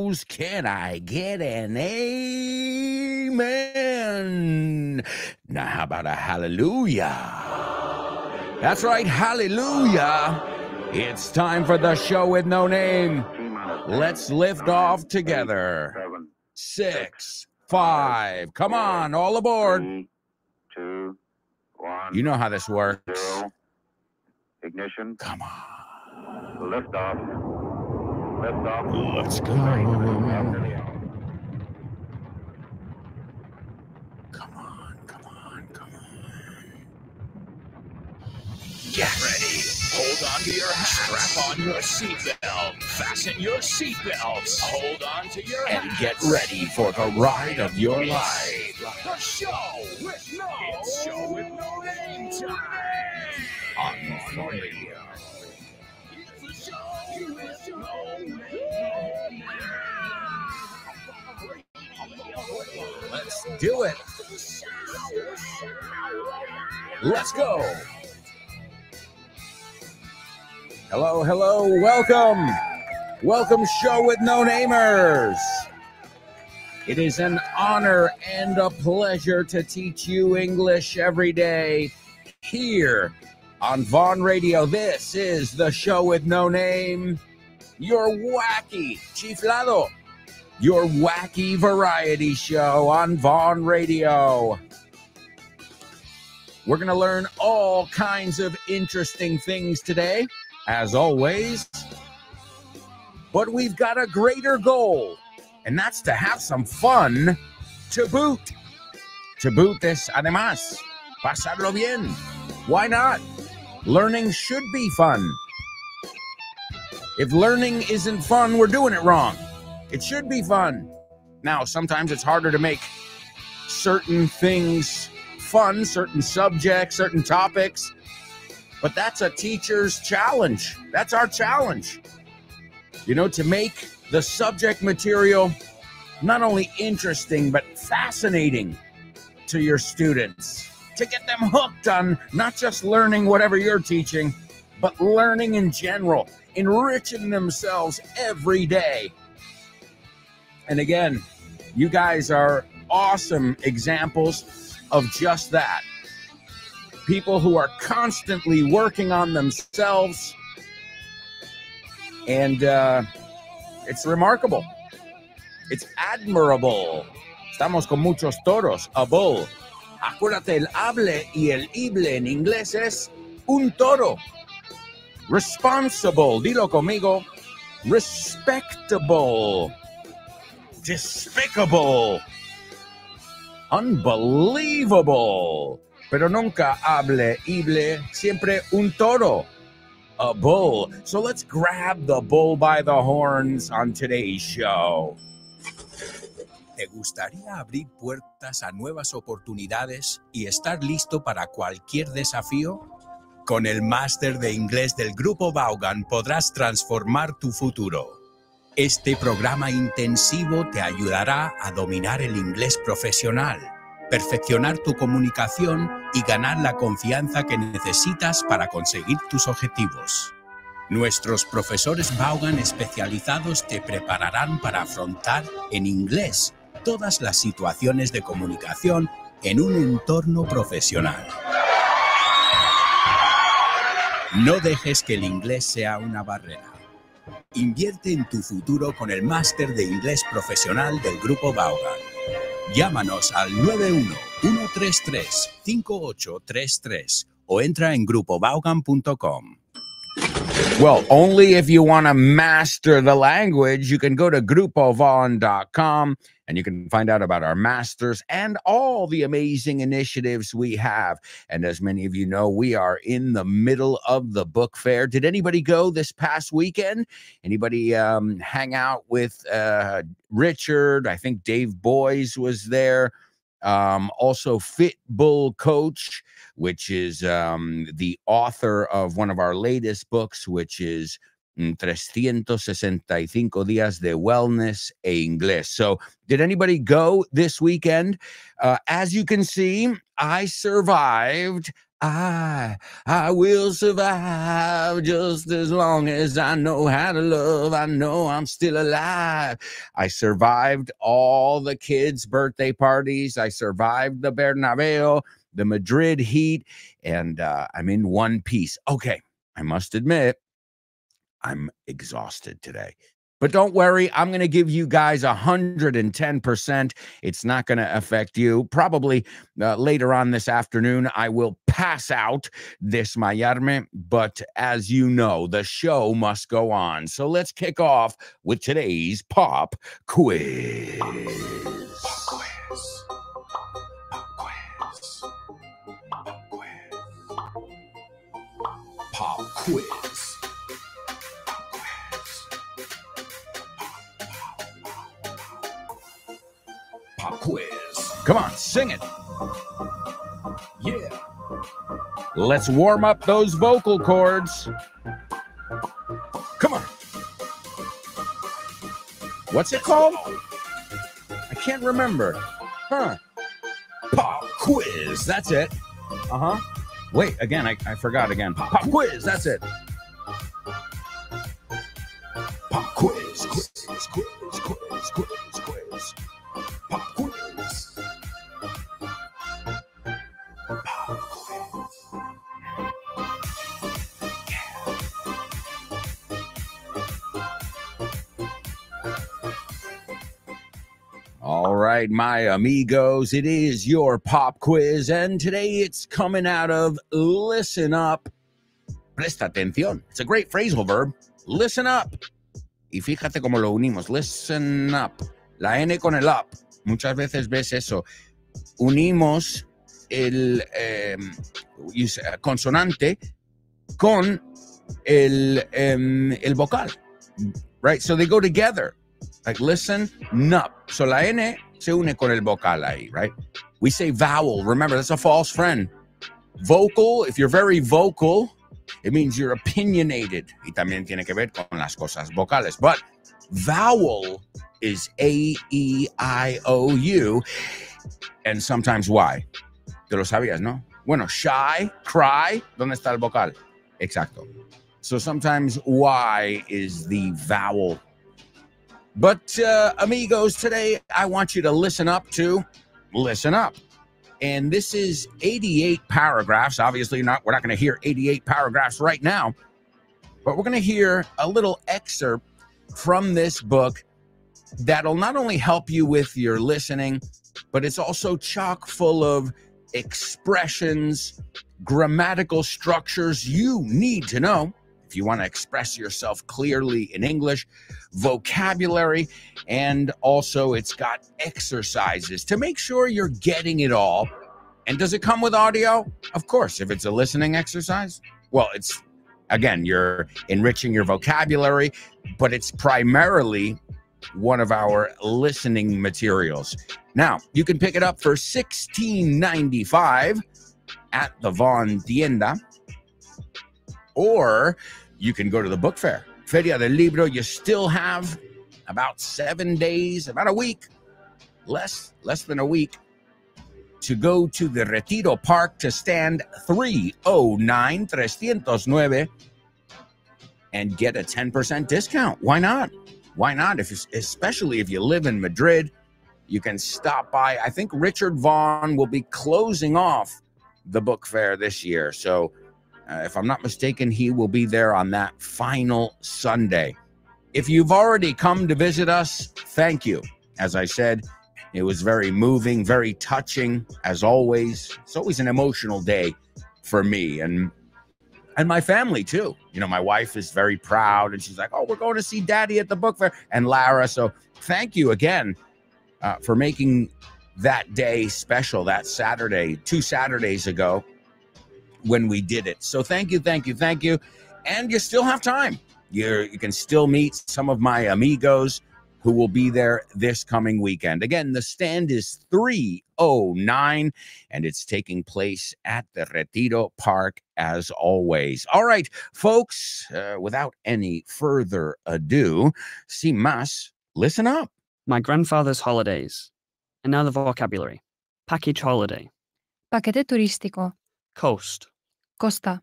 knows. Can I get an amen? Now, how about a hallelujah? That's right, hallelujah. It's time for the show with no name. Let's lift off together. 6, 5. Come on, all aboard. 3, 2, 1. You know how this works. 0. Ignition. Come on. Lift off. Lift off. Let's go. Come on, come on, come on. Get ready. Hold on to your hat. Strap on your seatbelt. Fasten your seatbelts. Hold on to your hat. And get ready for the ride of your life. The show with no. It's show with no name time. On Vaughn Radio. It's the show with no name. Let's do it. Let's go. Hello, hello, welcome. Welcome, Show with No Namers. It is an honor and a pleasure to teach you English every day here on Vaughn Radio. This is the Show with No Name, your wacky, chiflado, your wacky variety show on Vaughn Radio. We're going to learn all kinds of interesting things today, as always. But we've got a greater goal, and that's to have some fun to boot. To boot es, además, pasarlo bien. Why not? Learning should be fun. If learning isn't fun, we're doing it wrong. It should be fun. Now, sometimes it's harder to make certain things fun, certain subjects, certain topics, but that's a teacher's challenge. That's our challenge. You know, to make the subject material not only interesting, but fascinating to your students. To get them hooked on not just learning whatever you're teaching, but learning in general, enriching themselves every day. And again, you guys are awesome examples of just that. People who are constantly working on themselves. And it's remarkable. It's admirable. Estamos con muchos toros. A bull. Acuérdate, el hable y el ible en inglés es un toro. Responsible. Dilo conmigo. Respectable. Despicable. Unbelievable. Pero nunca hable ible, siempre un toro. A bull. So let's grab the bull by the horns on today's show. ¿Te gustaría abrir puertas a nuevas oportunidades y estar listo para cualquier desafío? Con el máster de inglés del Grupo Vaughan podrás transformar tu futuro. Este programa intensivo te ayudará a dominar el inglés profesional, perfeccionar tu comunicación y ganar la confianza que necesitas para conseguir tus objetivos. Nuestros profesores Vaughan especializados te prepararán para afrontar en inglés todas las situaciones de comunicación en un entorno profesional. No dejes que el inglés sea una barrera. Invierte en tu futuro con el máster de inglés profesional del Grupo Vaughan. Llámanos al 91-133-5833 o entra en grupovaughan.com. Well, only if you want to master the language, you can go to grupovaughn.com and you can find out about our masters and all the amazing initiatives we have. And as many of you know, we are in the middle of the book fair. Did anybody go this past weekend? Anybody hang out with Richard? I think Dave Boys was there. Also Fit Bull Coach, which is the author of one of our latest books, which is 365 días de wellness e inglés. So did anybody go this weekend? As you can see, I survived I will survive just as long as I know how to love. I know I'm still alive. I survived all the kids' birthday parties. I survived the Bernabeu, the Madrid heat, and I'm in one piece. Okay, I must admit, I'm exhausted today. But don't worry, I'm going to give you guys 110%. It's not going to affect you. Probably later on this afternoon, I will pass out, desmayarme. But as you know, the show must go on. So let's kick off with today's pop quiz. Pop quiz. Pop quiz. Pop quiz. Pop quiz. Pop quiz. Come on, sing it. Yeah. Let's warm up those vocal cords. Come on. What's it called? I can't remember. Huh. Pop quiz. That's it. Uh-huh. Wait, again, I forgot again. Pop quiz. That's it. Pop quiz. Quiz. Pop quiz. Pop quiz. All right, my amigos, it is your pop quiz, and today it's coming out of listen up. Presta atención. It's a great phrasal verb. Listen up. Y fíjate cómo lo unimos. Listen up. La N con el up. Muchas veces ves eso. Unimos el consonante con el vocal. Right? So they go together. Like listen up. So la N se une con el vocal ahí, right? We say vowel. Remember, that's a false friend. Vocal, if you're very vocal, it means you're opinionated. Y también tiene que ver con las cosas vocales. But vowel is A-E-I-O-U and sometimes Y. Te lo sabías, ¿no? Bueno, shy, cry, ¿dónde está el vocal? Exacto. So sometimes Y is the vowel. But amigos, today I want you to listen up to Listen Up. And this is 88 paragraphs. Obviously, we're not going to hear 88 paragraphs right now, but we're going to hear a little excerpt from this book that'll not only help you with your listening, but it's also chock full of expressions, grammatical structures you need to know if you want to express yourself clearly in English, vocabulary, and also it's got exercises to make sure you're getting it all. And does it come with audio? Of course, if it's a listening exercise. Well, it's, again, you're enriching your vocabulary, but it's primarily one of our listening materials. Now, you can pick it up for $16.95 at the Von Tienda, or you can go to the book fair. Feria del Libro, you still have about 7 days, about a week, less than a week, to go to the Retiro Park to stand 309 and get a 10% discount. Why not? Why not? Especially if you live in Madrid, you can stop by. I think Richard Vaughan will be closing off the book fair this year. So if I'm not mistaken, he will be there on that final Sunday. If you've already come to visit us, thank you. As I said, it was very moving, very touching, as always. It's always an emotional day for me and my family, too. You know, my wife is very proud, and she's like, oh, we're going to see Daddy at the book fair, and Lara. So thank you again for making that day special, that Saturday, 2 Saturdays ago, when we did it. So thank you. And you still have time. You can still meet some of my amigos who will be there this coming weekend. Again, the stand is 309, and it's taking place at the Retiro Park as always. All right, folks, without any further ado, sin más, listen up. My grandfather's holidays. And now the vocabulary. Package holiday. Paquete turístico. Coast. Costa.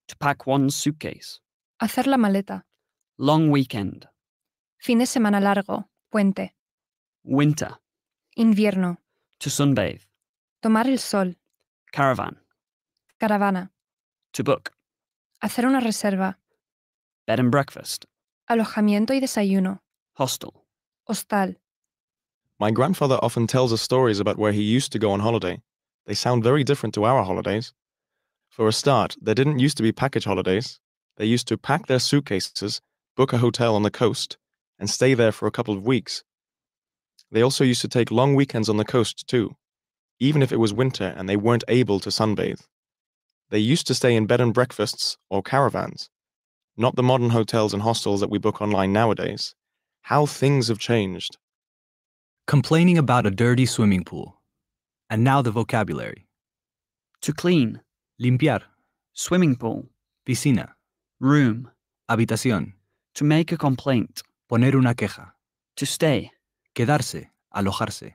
To pack one's suitcase. Hacer la maleta. Long weekend. Fin de semana largo. Puente. Winter. Invierno. To sunbathe. Tomar el sol. Caravan. Caravana. To book. Hacer una reserva. Bed and breakfast. Alojamiento y desayuno. Hostel. Hostal. My grandfather often tells us stories about where he used to go on holiday. They sound very different to our holidays. For a start, there didn't used to be package holidays. They used to pack their suitcases, book a hotel on the coast, and stay there for a couple of weeks. They also used to take long weekends on the coast too, even if it was winter and they weren't able to sunbathe. They used to stay in bed and breakfasts or caravans, not the modern hotels and hostels that we book online nowadays. How things have changed. Complaining about a dirty swimming pool. And now the vocabulary. To clean. Limpiar. Swimming pool. Piscina. Room. Habitación. To make a complaint. Poner una queja. To stay. Quedarse. Alojarse.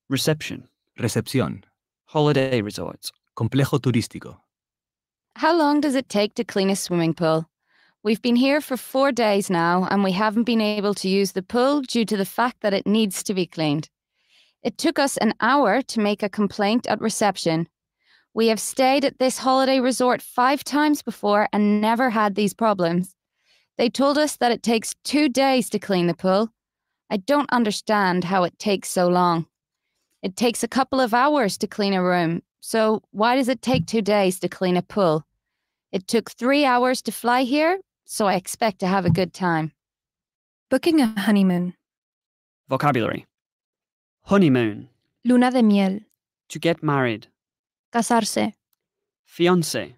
Reception. Recepción. Holiday resort. Complejo turístico. How long does it take to clean a swimming pool? We've been here for 4 days now, and we haven't been able to use the pool due to the fact that it needs to be cleaned. It took us an hour to make a complaint at reception. We have stayed at this holiday resort 5 times before and never had these problems. They told us that it takes 2 days to clean the pool. I don't understand how it takes so long. It takes a couple of hours to clean a room, so why does it take 2 days to clean a pool? It took 3 hours to fly here, so I expect to have a good time. Booking a honeymoon. Vocabulary. Honeymoon. Luna de miel. To get married. Casarse. Fiancé.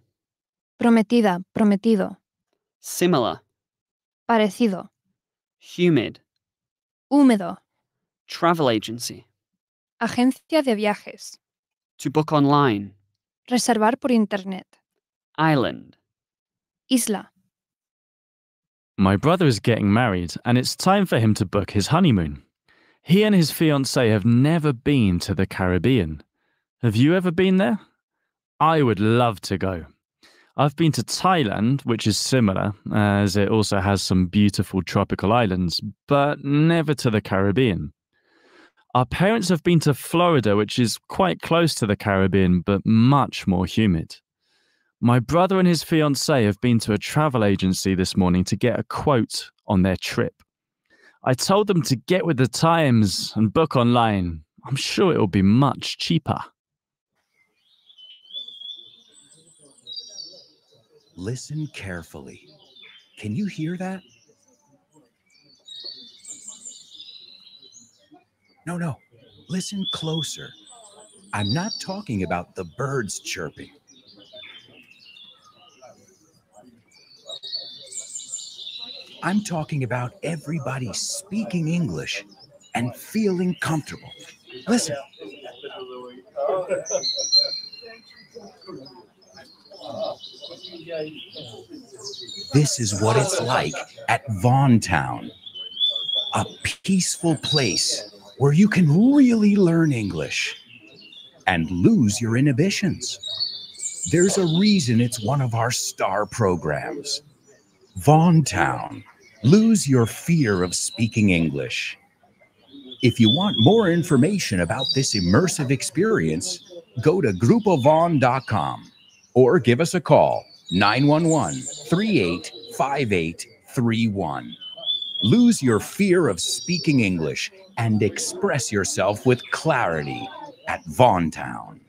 Prometida, prometido. Similar. Parecido. Humid. Húmedo. Travel agency. Agencia de viajes. To book online. Reservar por internet. Island. Isla. My brother is getting married, and it's time for him to book his honeymoon. He and his fiancée have never been to the Caribbean. Have you ever been there? I would love to go. I've been to Thailand, which is similar, as it also has some beautiful tropical islands, but never to the Caribbean. Our parents have been to Florida, which is quite close to the Caribbean, but much more humid. My brother and his fiancée have been to a travel agency this morning to get a quote on their trip. I told them to get with the times and book online. I'm sure it will be much cheaper. Listen carefully. Can you hear that? No. Listen closer. I'm not talking about the birds chirping. I'm talking about everybody speaking English and feeling comfortable. Listen. This is what it's like at Vaughan Town, a peaceful place where you can really learn English and lose your inhibitions. There's a reason it's one of our star programs. Vaughan Town, lose your fear of speaking English. If you want more information about this immersive experience, go to grupovaughan.com or give us a call, 911-385831. Lose your fear of speaking English and express yourself with clarity at Vaughan Town.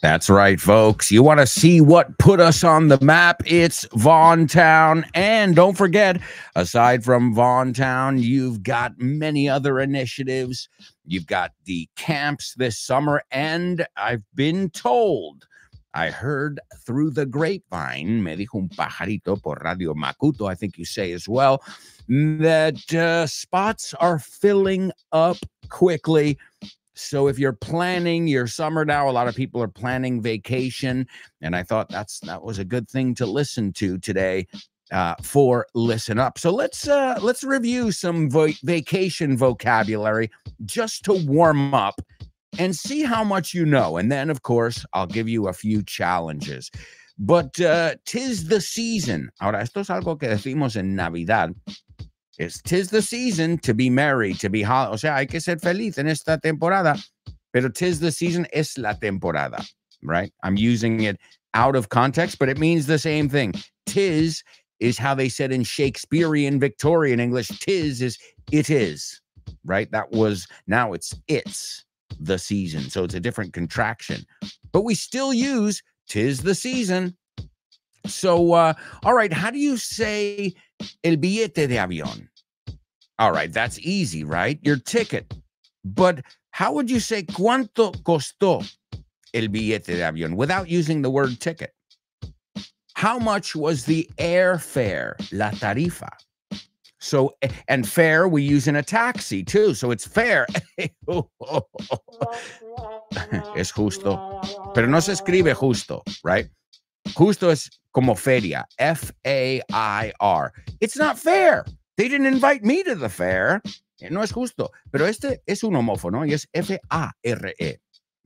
That's right, folks. You want to see what put us on the map? It's Vaughan Town. And don't forget, aside from Vaughan Town, you've got many other initiatives. You've got the camps this summer. And I've been told, I heard through the grapevine, me dijo un pajarito por Radio Macuto, I think you say as well, that spots are filling up quickly. So if you're planning your summer now, a lot of people are planning vacation, and I thought that was a good thing to listen to today for Listen Up. So let's review some vacation vocabulary just to warm up and see how much you know. And then, of course, I'll give you a few challenges. But tis the season. Ahora, esto es algo que decimos en Navidad. Es tis the season to be merry, to be o sea, hay que ser feliz en esta temporada. Pero tis the season es la temporada, right? I'm using it out of context, but it means the same thing. Tis is how they said in Shakespearean Victorian English. Tis is it is, right? That was, now it's the season. So it's a different contraction. But we still use tis the season. So, all right, how do you say el billete de avión? All right, that's easy, right? Your ticket. But how would you say cuánto costó el billete de avión without using the word ticket? How much was the airfare, la tarifa? So, and fare we use in a taxi too. So it's fare. Es justo. Pero no se escribe justo, right? Justo es como feria, F-A-I-R. It's not fair. They didn't invite me to the fair. No es justo. Pero este es un homófono y es F-A-R-E.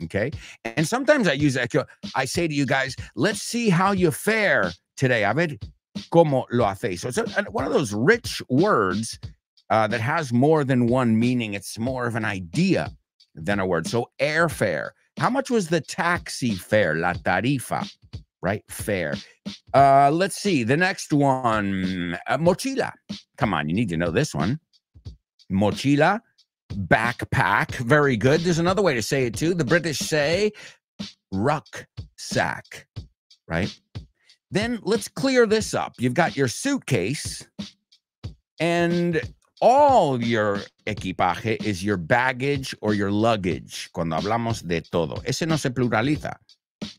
Okay. And sometimes I use that. I say to you guys, let's see how you fare today. A ver cómo lo hacéis. So it's one of those rich words that has more than one meaning. It's more of an idea than a word. So airfare. How much was the taxi fare? La tarifa, right? Fare. Let's see. The next one. Mochila. Come on, you need to know this one. Mochila. Backpack. Very good. There's another way to say it too. The British say rucksack, right? Then let's clear this up. You've got your suitcase and all your equipaje is your baggage or your luggage. Cuando hablamos de todo. Ese no se pluraliza.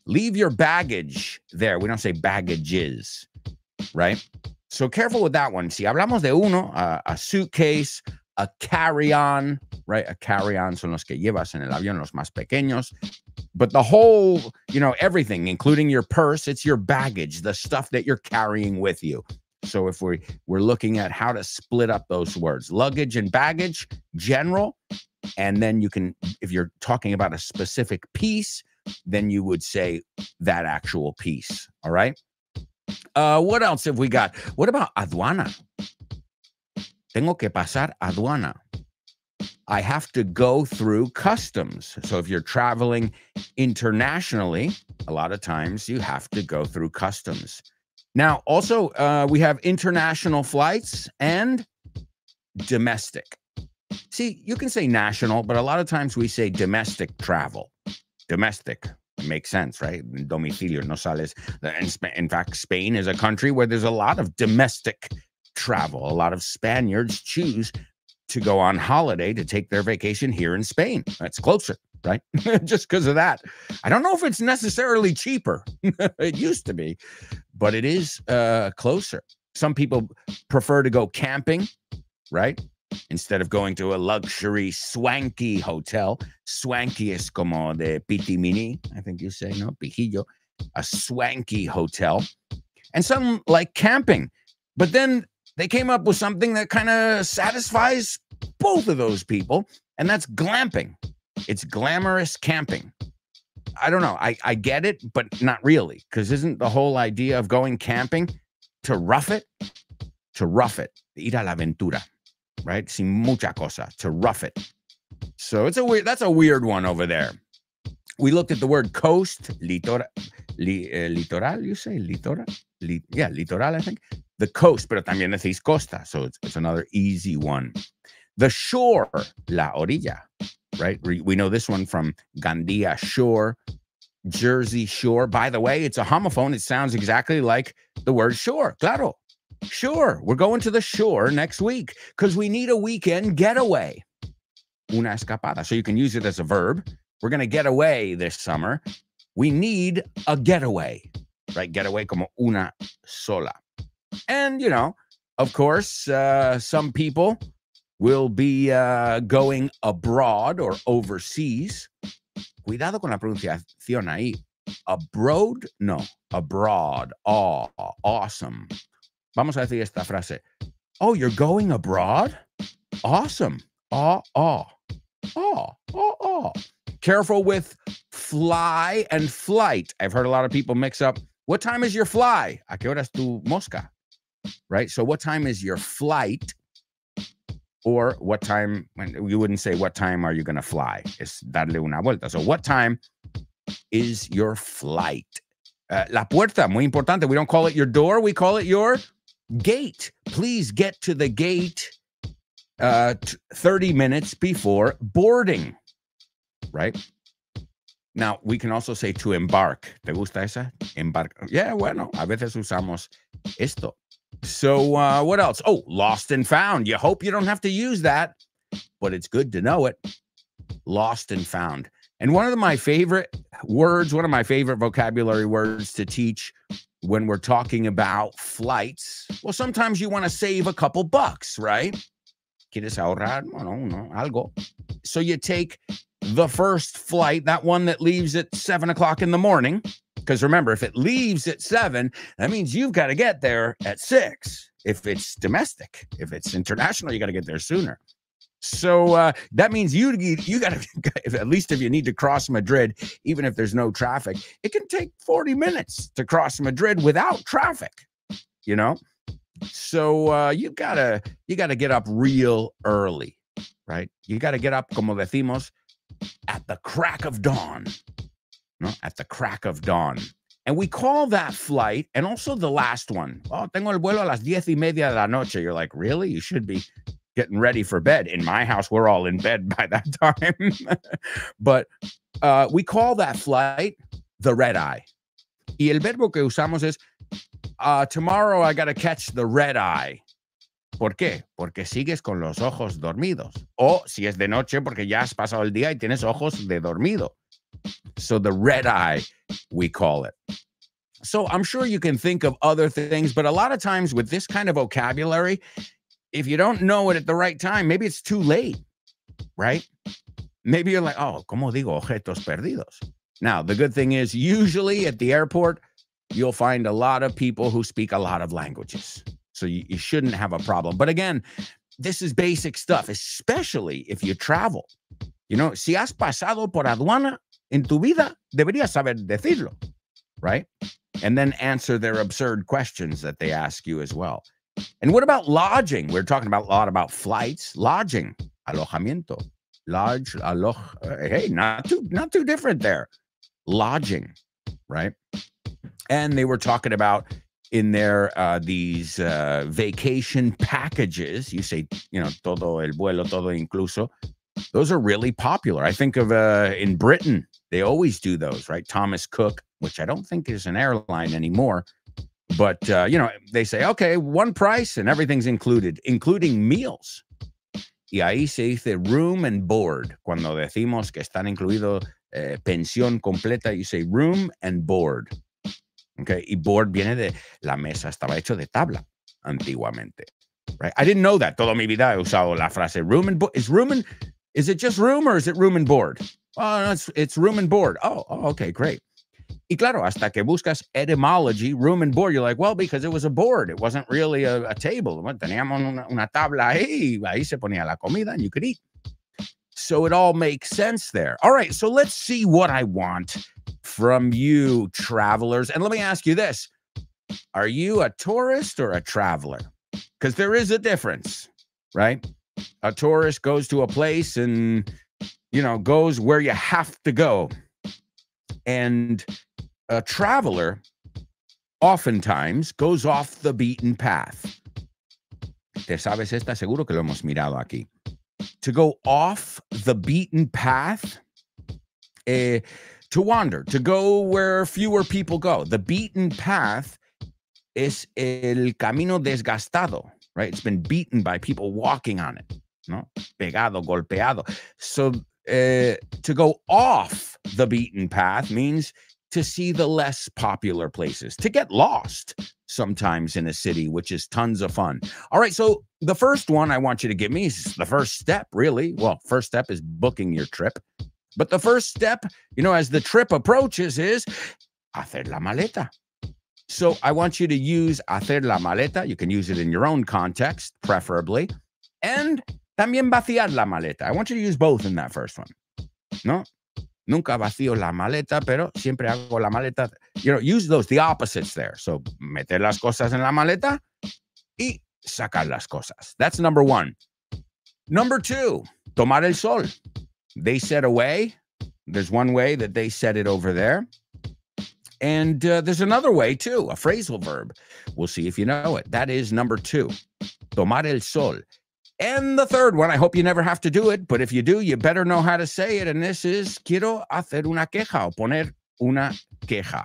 Leave your baggage there. We don't say baggages, right? So careful with that one. Si hablamos de uno, a suitcase, a carry-on, right? A carry-on son los que llevas en el avión, los más pequeños. But the whole, everything, including your purse, it's your baggage, the stuff that you're carrying with you. So if we're looking at how to split up those words, luggage and baggage, general, and then you can, if you're talking about a specific piece, then you would say that actual piece, all right? What else have we got? What about aduana? Tengo que pasar aduana. I have to go through customs. So if you're traveling internationally, a lot of times you have to go through customs. Now, also, we have international flights and domestic. See, you can say national, but a lot of times we say domestic travel. Domestic. It makes sense, right? Domicilio, no sales. In fact, Spain is a country where there's a lot of domestic travel. A lot of Spaniards choose to go on holiday to take their vacation here in Spain. That's closer, right? Just because of that. I don't know if it's necessarily cheaper. It used to be, but it is closer. Some people prefer to go camping, right? Instead of going to a luxury, swanky hotel. Swanky es como de pitimini, I think you say, no? Pijillo. A swanky hotel. And some like camping. But then they came up with something that kind of satisfies both of those people, and that's glamping. It's glamorous camping. I don't know. I get it, but not really, because isn't the whole idea of going camping to rough it? To rough it. Ir a la aventura, right? Sin mucha cosa. To rough it. So that's a weird one over there. We looked at the word coast, litoral, you say? Litoral? Yeah, litoral, I think. The coast, pero también decís costa, so it's another easy one. The shore, la orilla, right? We know this one from Gandia Shore, Jersey Shore. By the way, it's a homophone. It sounds exactly like the word shore. Claro, sure. We're going to the shore next week because we need a weekend getaway. Una escapada. So you can use it as a verb. We're going to get away this summer. We need a getaway, right? Getaway como una sola. And, of course, some people will be going abroad or overseas. Cuidado con la pronunciación ahí. Abroad? No, abroad. Oh, awesome. Vamos a decir esta frase. Oh, you're going abroad? Awesome. Oh. Careful with fly and flight. I've heard a lot of people mix up What time is your fly? ¿A qué hora es tu mosca? Right? So what time is your flight? Or what time, you wouldn't say, what time are you going to fly? Es darle una vuelta. So what time is your flight? La puerta, muy importante. We don't call it your door. We call it your gate. Please get to the gate 30 minutes before boarding. Right? Now, we can also say to embark. ¿Te gusta esa? Embark. Yeah, bueno, a veces usamos esto. So what else? Oh, lost and found. You hope you don't have to use that, but it's good to know it. Lost and found. And one of my favorite words, one of my favorite vocabulary words to teach when we're talking about flights, well, sometimes you want to save a couple bucks, right? ¿Quieres ahorrar? Bueno, algo. So you take the first flight, that one that leaves at 7 o'clock in the morning. Because remember, if it leaves at 7, that means you've got to get there at 6. If it's domestic, if it's international, you got to get there sooner. So that means you got to, at least if you need to cross Madrid, even if there's no traffic, it can take 40 minutes to cross Madrid without traffic, you know? So you gotta get up real early, right? You got to get up, como decimos, at the crack of dawn. No, at the crack of dawn. And we call that flight, and also the last one. Oh, tengo el vuelo a las 10:30 de la noche. You're like, really? You should be getting ready for bed. In my house, we're all in bed by that time. But we call that flight the red eye. Y el verbo que usamos es, tomorrow I got to catch the red eye. ¿Por qué? Porque sigues con los ojos dormidos. O si es de noche, porque ya has pasado el día y tienes ojos de dormido. So the red eye, we call it. So I'm sure you can think of other things, but a lot of times with this kind of vocabulary, if you don't know it at the right time, maybe it's too late, right? Maybe you're like, oh, ¿cómo digo objetos perdidos? Now, the good thing is usually at the airport, you'll find a lot of people who speak a lot of languages. So you shouldn't have a problem. But again, this is basic stuff, especially if you travel. You know, si has pasado por aduana en tu vida, deberías saber decirlo, right? And then answer their absurd questions that they ask you as well. And what about lodging? We're talking about a lot about flights. Lodging, alojamiento, lodge, hey, not too different there. Lodging, right? And they were talking about in there these vacation packages. You say, you know, todo el vuelo, todo incluso. Those are really popular. I think of in Britain, they always do those, right? Thomas Cook, which I don't think is an airline anymore. But, you know, they say, okay, one price and everything's included, including meals. Y ahí se dice room and board. Cuando decimos que están incluido pensión completa, you say room and board. Okay, y board viene de la mesa, estaba hecho de tabla antiguamente. Right? I didn't know that. Toda mi vida he usado la frase room and board. Is it just room or is it room and board? Oh, no, it's room and board. Oh, okay, great. Y claro, hasta que buscas etymology, room and board, you're like, well, because it was a board. It wasn't really a table. Bueno, teníamos una tabla ahí se ponía la comida and you could eat. So it all makes sense there. All right, so let's see what I want from you, travelers. And let me ask you this. Are you a tourist or a traveler? Because there is a difference, right? A tourist goes to a place and, you know, goes where you have to go. And a traveler oftentimes goes off the beaten path. ¿Te sabes esta? Seguro que lo hemos mirado aquí. To go off the beaten path, to wander, to go where fewer people go. The beaten path es el camino desgastado, right? It's been beaten by people walking on it, no? Pegado, golpeado. So to go off the beaten path means to see the less popular places, to get lost sometimes in a city, which is tons of fun. All right, so the first one I want you to give me is the first step, really. Well, first step is booking your trip. But the first step, you know, as the trip approaches is hacer la maleta. So I want you to use hacer la maleta. You can use it in your own context, preferably. And también vaciar la maleta. I want you to use both in that first one. No? Nunca vacío la maleta, pero siempre hago la maleta use those, the opposites there. So, meter las cosas en la maleta y sacar las cosas. That's number one. Number two, tomar el sol. They said away. There's one way that they said it over there. And there's another way, too, a phrasal verb. We'll see if you know it. That is number two, tomar el sol. And the third one, I hope you never have to do it, but if you do, you better know how to say it. And this is, quiero hacer una queja, o poner una queja.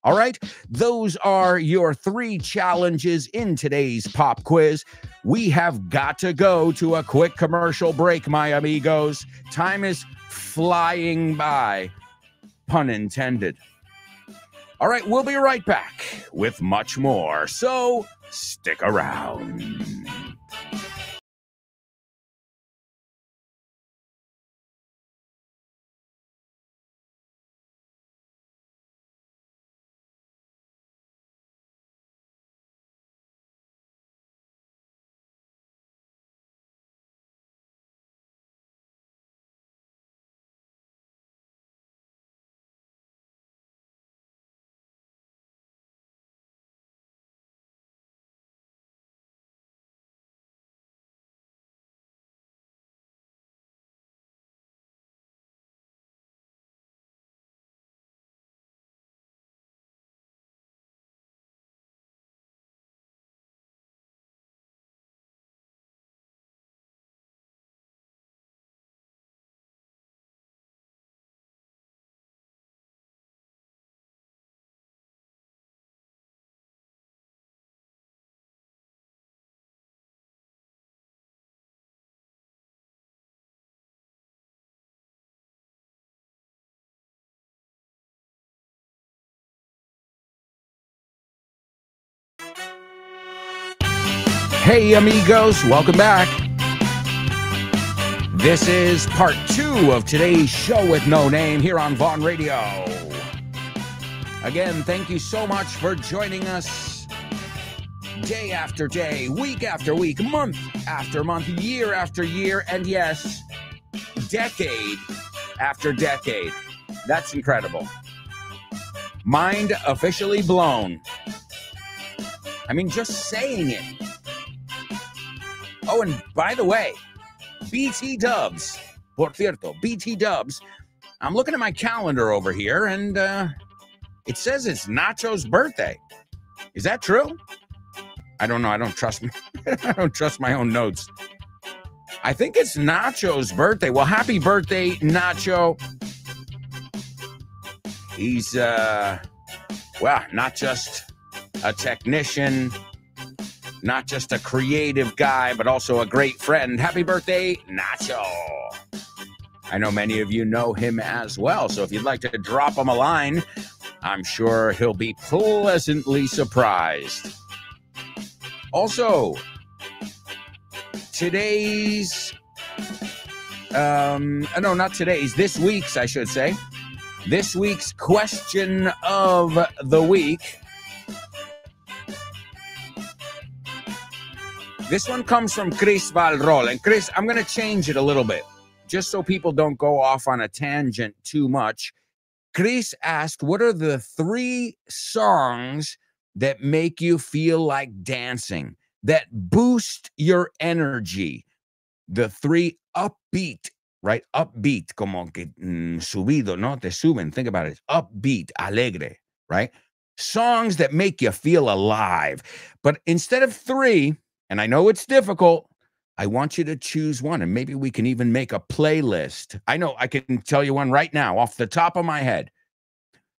All right, those are your 3 challenges in today's pop quiz. We have got to go to a quick commercial break, my amigos. Time is flying by, pun intended. All right, we'll be right back with much more, so stick around. Hey, amigos, welcome back. This is part 2 of today's show with no name here on Vaughn Radio. Again, thank you so much for joining us day after day, week after week, month after month, year after year, and yes, decade after decade. That's incredible. Mind officially blown. I mean, just saying it. Oh, and by the way, BT Dubs, por cierto, BT Dubs, I'm looking at my calendar over here, and it says it's Nacho's birthday. Is that true? I don't know. I don't trust I don't trust my own notes. I think it's Nacho's birthday. Well, happy birthday, Nacho. He's, well, not just a technician, not just a creative guy, but also a great friend. Happy birthday, Nacho. I know many of you know him as well, so if you'd like to drop him a line, I'm sure he'll be pleasantly surprised. Also, today's, no, not today's, this week's, I should say, this week's question of the week. This one comes from Chris Valrol. And Chris, I'm going to change it a little bit, just so people don't go off on a tangent too much. Chris asked, what are the 3 songs that make you feel like dancing, that boost your energy? The 3 upbeat, right? Upbeat, como que subido, no? Te suben. Think about it. Upbeat, alegre, right? Songs that make you feel alive. But instead of 3, and I know it's difficult, I want you to choose one, and maybe we can even make a playlist. I know I can tell you one right now off the top of my head.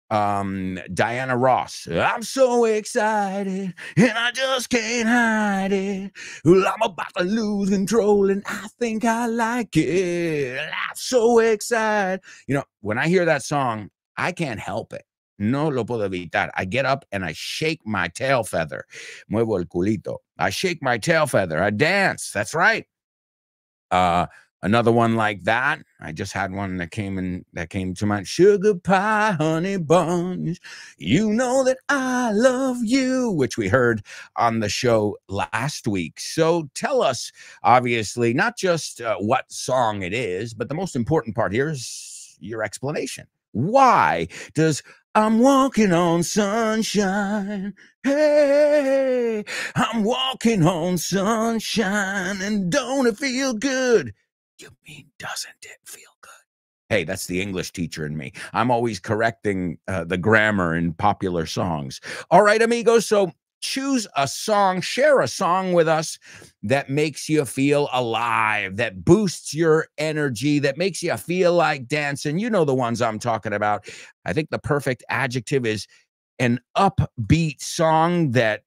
Diana Ross. I'm so excited, and I just can't hide it. Well, I'm about to lose control, and I think I like it. I'm so excited. You know, when I hear that song, I can't help it. No lo puedo evitar. I get up and I shake my tail feather. Muevo el culito. I shake my tail feather. I dance. That's right. Another one like that. I just had one that came to mind. Sugar pie, honey buns. You know that I love you, which we heard on the show last week. So tell us, obviously, not just what song it is, but the most important part here is your explanation. Why does I'm walking on sunshine. Hey, I'm walking on sunshine. And don't it feel good? You mean, doesn't it feel good? Hey, that's the English teacher in me. I'm always correcting the grammar in popular songs. All right, amigos. So choose a song, share a song with us that makes you feel alive, that boosts your energy, that makes you feel like dancing. You know the ones I'm talking about. I think the perfect adjective is an upbeat song that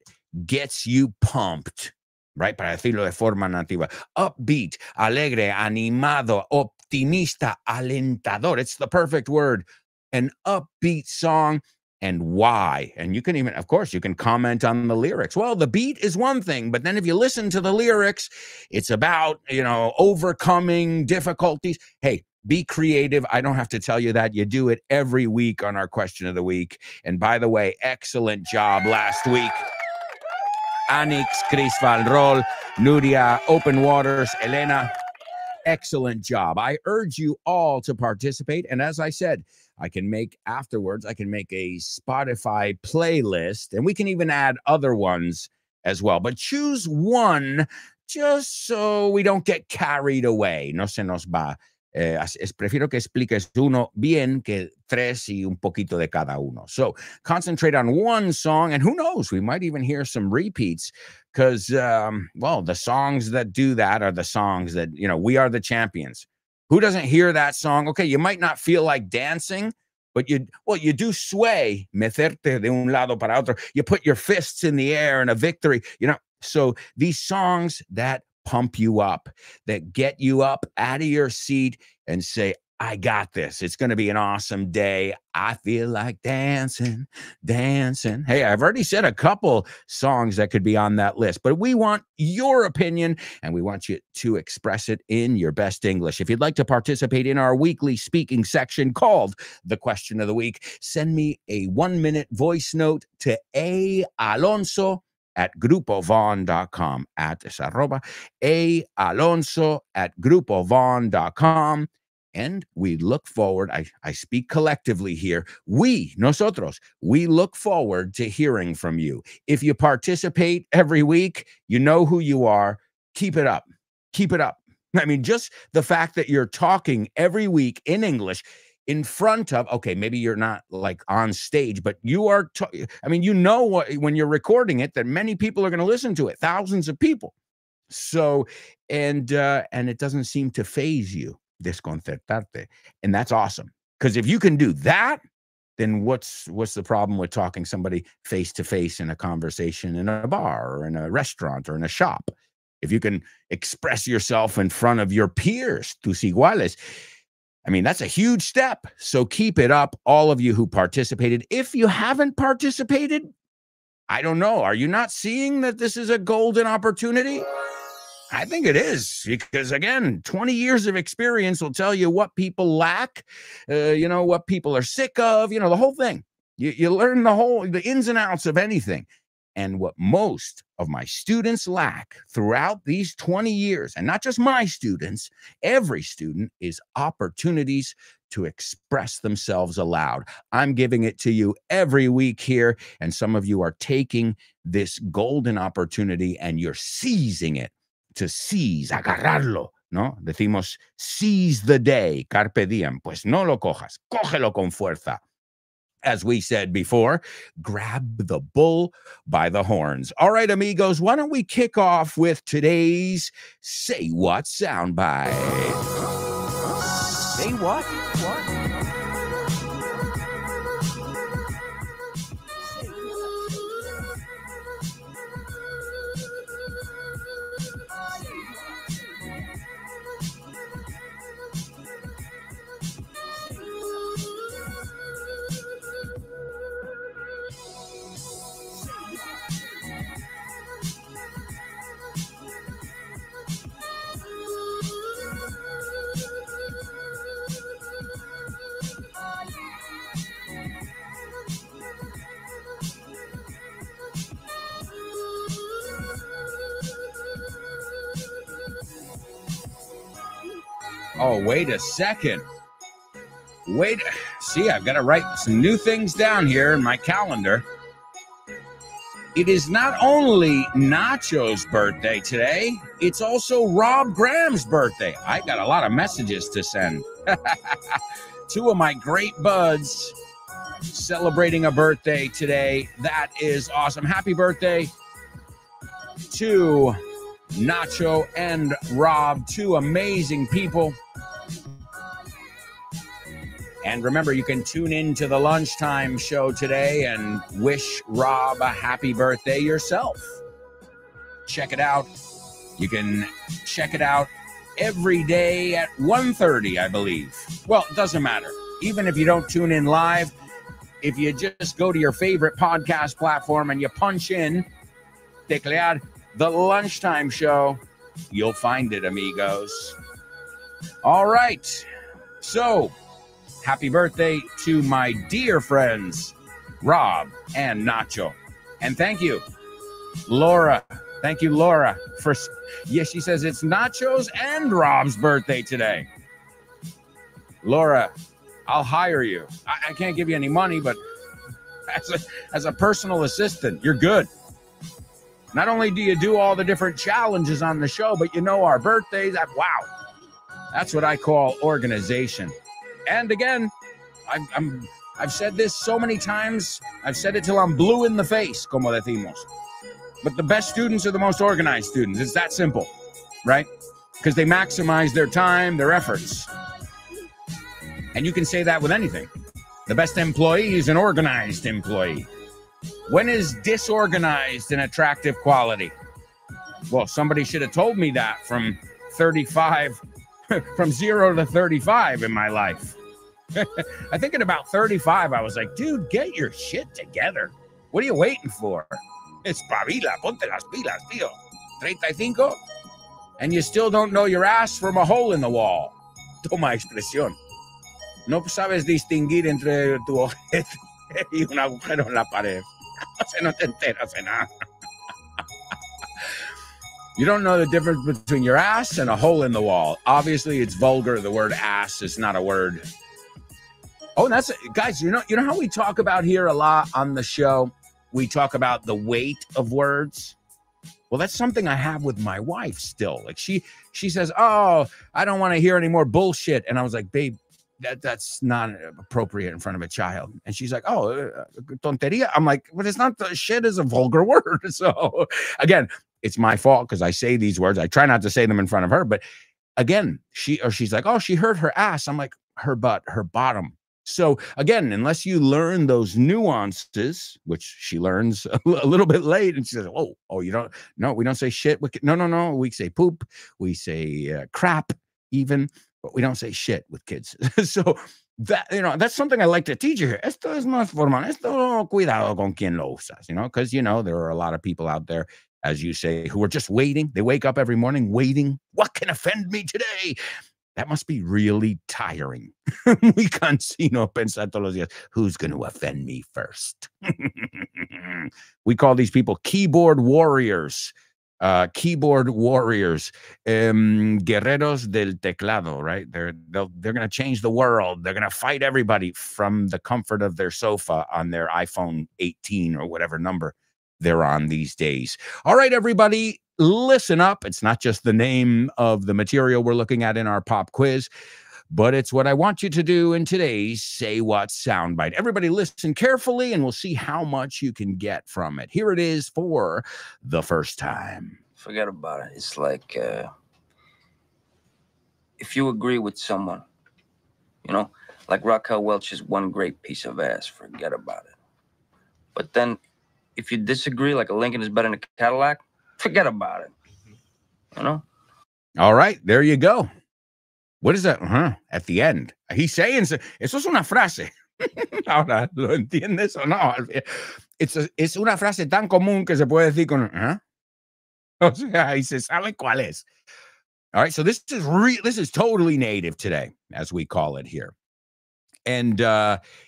gets you pumped, right? Para decirlo de forma nativa. Upbeat, alegre, animado, optimista, alentador. It's the perfect word. An upbeat song. And why? And you can even, of course, you can comment on the lyrics. Well, the beat is one thing, but then if you listen to the lyrics, it's about, overcoming difficulties. Hey, be creative. I don't have to tell you that. You do it every week on our question of the week. And by the way, excellent job last week. Anix, Chris Valrol, Nuria, Open Waters, Elena. Excellent job. I urge you all to participate. And as I said, I can make a Spotify playlist, and we can even add other ones as well. But choose one just so we don't get carried away. No se nos va. Prefiero que expliques uno bien que tres y un poquito de cada uno. So concentrate on one song, and who knows, we might even hear some repeats because, the songs that do that are the songs that, we are the champions. Who doesn't hear that song? Okay, you might not feel like dancing, but you do sway, meterte de un lado para otro. You put your fists in the air in a victory, So these songs that pump you up, that get you up out of your seat and say, I got this. It's going to be an awesome day. I feel like dancing. Hey, I've already said a couple songs that could be on that list, but we want your opinion and we want you to express it in your best English. If you'd like to participate in our weekly speaking section called The Question of the Week, send me a 1-minute voice note to alonso@grupovon.com. @alonso@grupovon.com. And we look forward, I speak collectively here, nosotros, we look forward to hearing from you. If you participate every week, you know who you are. Keep it up. Keep it up. I mean, just the fact that you're talking every week in English in front of, okay, maybe you're not like on stage, but you are, when you're recording it, that many people are going to listen to it, thousands of people. So, and it doesn't seem to faze you. Desconcertarte. And that's awesome. Because if you can do that, then what's the problem with talking somebody face to face in a conversation in a bar or in a restaurant or in a shop? If you can express yourself in front of your peers, tus iguales, that's a huge step. So keep it up, all of you who participated. If you haven't participated, I don't know. Are you not seeing that this is a golden opportunity? I think it is, because again, 20 years of experience will tell you what people lack, what people are sick of, the whole thing. You learn the ins and outs of anything. And what most of my students lack throughout these 20 years, and not just my students, every student, is opportunities to express themselves aloud. I'm giving it to you every week here, and some of you are taking this golden opportunity and you're seizing it. To seize, agarrarlo, ¿no? Decimos, seize the day, carpe diem. Pues no lo cojas, cógelo con fuerza. As we said before, grab the bull by the horns. All right, amigos, why don't we kick off with today's Say What soundbite? Say what? Oh, wait a second. Wait, see, I've got to write some new things down here in my calendar. It is not only Nacho's birthday today, it's also Rob Graham's birthday. I got a lot of messages to send. Two of my great buds celebrating a birthday today. That is awesome. Happy birthday to Nacho and Rob, two amazing people. And remember, you can tune in to the lunchtime show today and wish Rob a happy birthday yourself. Check it out. You can check it out every day at 1:30, I believe. Well, it doesn't matter. Even if you don't tune in live, if you just go to your favorite podcast platform and you punch in, teclear the lunchtime show, you'll find it, amigos. All right. So, happy birthday to my dear friends, Rob and Nacho. And thank you, Laura. Thank you, Laura, for... Yes, she says it's Nacho's and Rob's birthday today. Laura, I'll hire you. I can't give you any money, but as a personal assistant, you're good. Not only do you do all the different challenges on the show, but you know our birthdays. Wow. That's what I call organization. And again, I've said this so many times. I've said it till I'm blue in the face, como decimos. But the best students are the most organized students. It's that simple, right? Because they maximize their time, their efforts. And you can say that with anything. The best employee is an organized employee. When is disorganized an attractive quality? Well, somebody should have told me that from 35, from 0 to 35 in my life. I think at about 35, I was like, dude, get your shit together. What are you waiting for? Espabila, ponte las pilas, tío. 35, and you still don't know your ass from a hole in the wall. Toma expresión. No sabes distinguir entre tu ojete y un agujero en la pared. O sea, no te enteras de nada. You don't know the difference between your ass and a hole in the wall. Obviously, it's vulgar. The word ass is not a word. Oh, that's guys. You know how we talk about here a lot on the show. We talk about the weight of words. Well, that's something I have with my wife still. Like she says, "Oh, I don't want to hear any more bullshit," and I was like, "Babe, that's not appropriate in front of a child." And she's like, "Oh, tonteria." I'm like, "But it's not. Shit is a vulgar word." So again, it's my fault because I say these words. I try not to say them in front of her, but again, she's like, "Oh, she hurt her ass." I'm like, "Her butt, her bottom." So again, unless you learn those nuances, which she learns a little bit late, and she says, "Oh, you don't? No, we don't say shit. No. We say poop. We say crap, even, but we don't say shit with kids." So that that's something I like to teach you here. Esto es más formal. Esto cuidado con quien lo usas, because there are a lot of people out there, as you say, who are just waiting. They wake up every morning waiting. What can offend me today? That must be really tiring. We can't pensar todos los días, who's going to offend me first? We call these people keyboard warriors. Guerreros del teclado, right? They're going to change the world. They're going to fight everybody from the comfort of their sofa on their iPhone 18 or whatever number they're on these days. All right, everybody, listen up. It's not just the name of the material we're looking at in our pop quiz, but it's what I want you to do in today's Say What soundbite. Everybody listen carefully, and we'll see how much you can get from it. Here it is for the first time. Forget about it. It's like if you agree with someone, like Raquel Welch's One Great Piece of Ass, forget about it. But then if you disagree, like a Lincoln is better than a Cadillac, forget about it. All right, there you go. What is that? At the end. He's saying, eso es una frase. Ahora, ¿lo entiendes o no? Es una frase tan común que se puede decir con, O sea, y se sabe cuál es. All right, so this is totally native today, as we call it here. And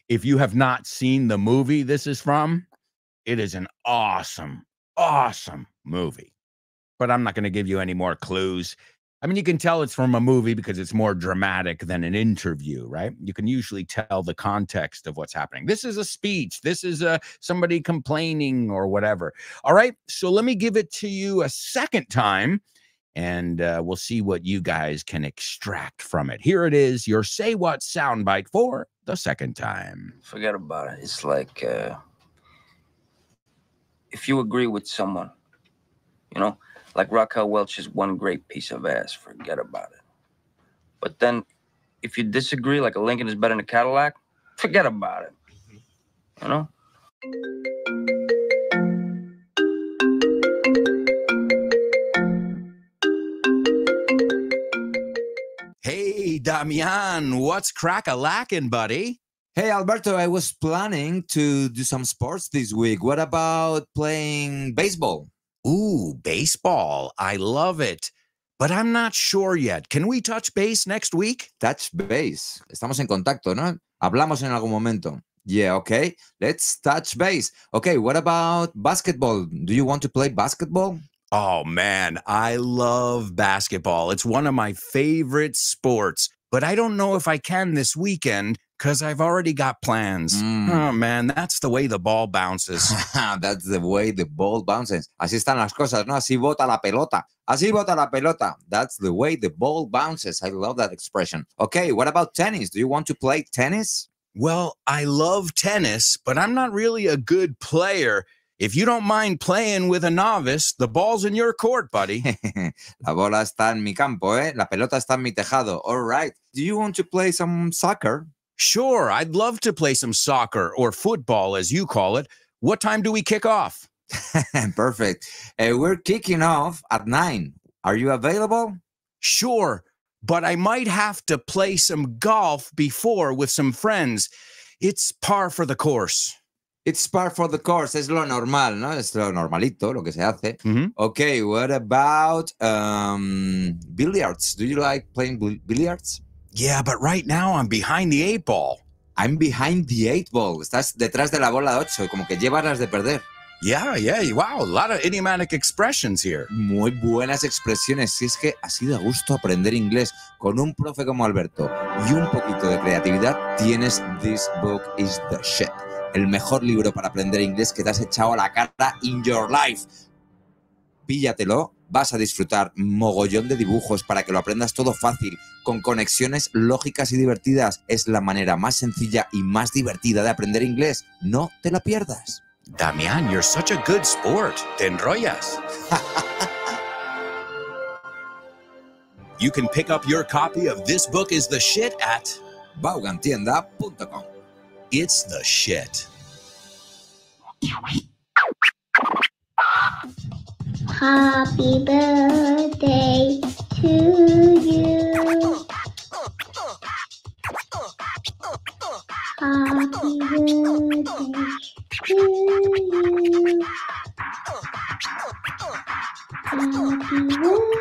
if you have not seen the movie this is from, it is an awesome, awesome movie. But I'm not going to give you any more clues. I mean, you can tell it's from a movie because it's more dramatic than an interview, right? You can usually tell the context of what's happening. This is a speech. This is somebody complaining or whatever. All right, so let me give it to you a second time, and we'll see what you guys can extract from it. Here it is, your Say What soundbite for the second time. Forget about it. It's like if you agree with someone, you know, like Raquel Welch is one great piece of ass. Forget about it. But then if you disagree, like a Lincoln is better than a Cadillac, forget about it. You know? Hey, Damian, what's crack-a-lackin', buddy? Hey, Alberto, I was planning to do some sports this week. What about playing baseball? Ooh, baseball. I love it. But I'm not sure yet. Can we touch base next week? Touch base. Estamos en contacto, ¿no? Hablamos en algún momento. Yeah, okay. Let's touch base. Okay, what about basketball? Do you want to play basketball? Oh, man, I love basketball. It's one of my favorite sports. But I don't know if I can this weekend because I've already got plans. Oh, man, that's the way the ball bounces. That's the way the ball bounces. Así están las cosas, ¿no? Así bota la pelota. Así bota la pelota. That's the way the ball bounces. I love that expression. Okay, what about tennis? Do you want to play tennis? Well, I love tennis, but I'm not really a good player. If you don't mind playing with a novice, the ball's in your court, buddy. La bola está en mi campo, ¿eh? La pelota está en mi tejado. All right. Do you want to play some soccer? Sure, I'd love to play some soccer or football, as you call it. What time do we kick off? Perfect. We're kicking off at 9. Are you available? Sure, but I might have to play some golf before with some friends. It's par for the course. It's par for the course. Es lo normal, ¿no? Es lo normalito, lo que se hace. Okay, what about billiards? Do you like playing billiards? Yeah, but right now I'm behind the 8 ball. I'm behind the 8 ball. Estás detrás de la bola 8, como que llevas las de perder. Yeah, wow, a lot of idiomatic expressions here. Muy buenas expresiones. Si es que así da gusto aprender inglés con un profe como Alberto y un poquito de creatividad, tienes This Book is the Shit. El mejor libro para aprender inglés que te has echado a la cara in your life. Píllatelo, vas a disfrutar mogollón de dibujos para que lo aprendas todo fácil, con conexiones lógicas y divertidas. Es la manera más sencilla y más divertida de aprender inglés. No te la pierdas. Damián, you're such a good sport. Te enrollas. You can pick up your copy of This Book is the Shit at vaughantienda.com. It's the shit. Happy birthday to you. Happy birthday to you. Happy birthday to you.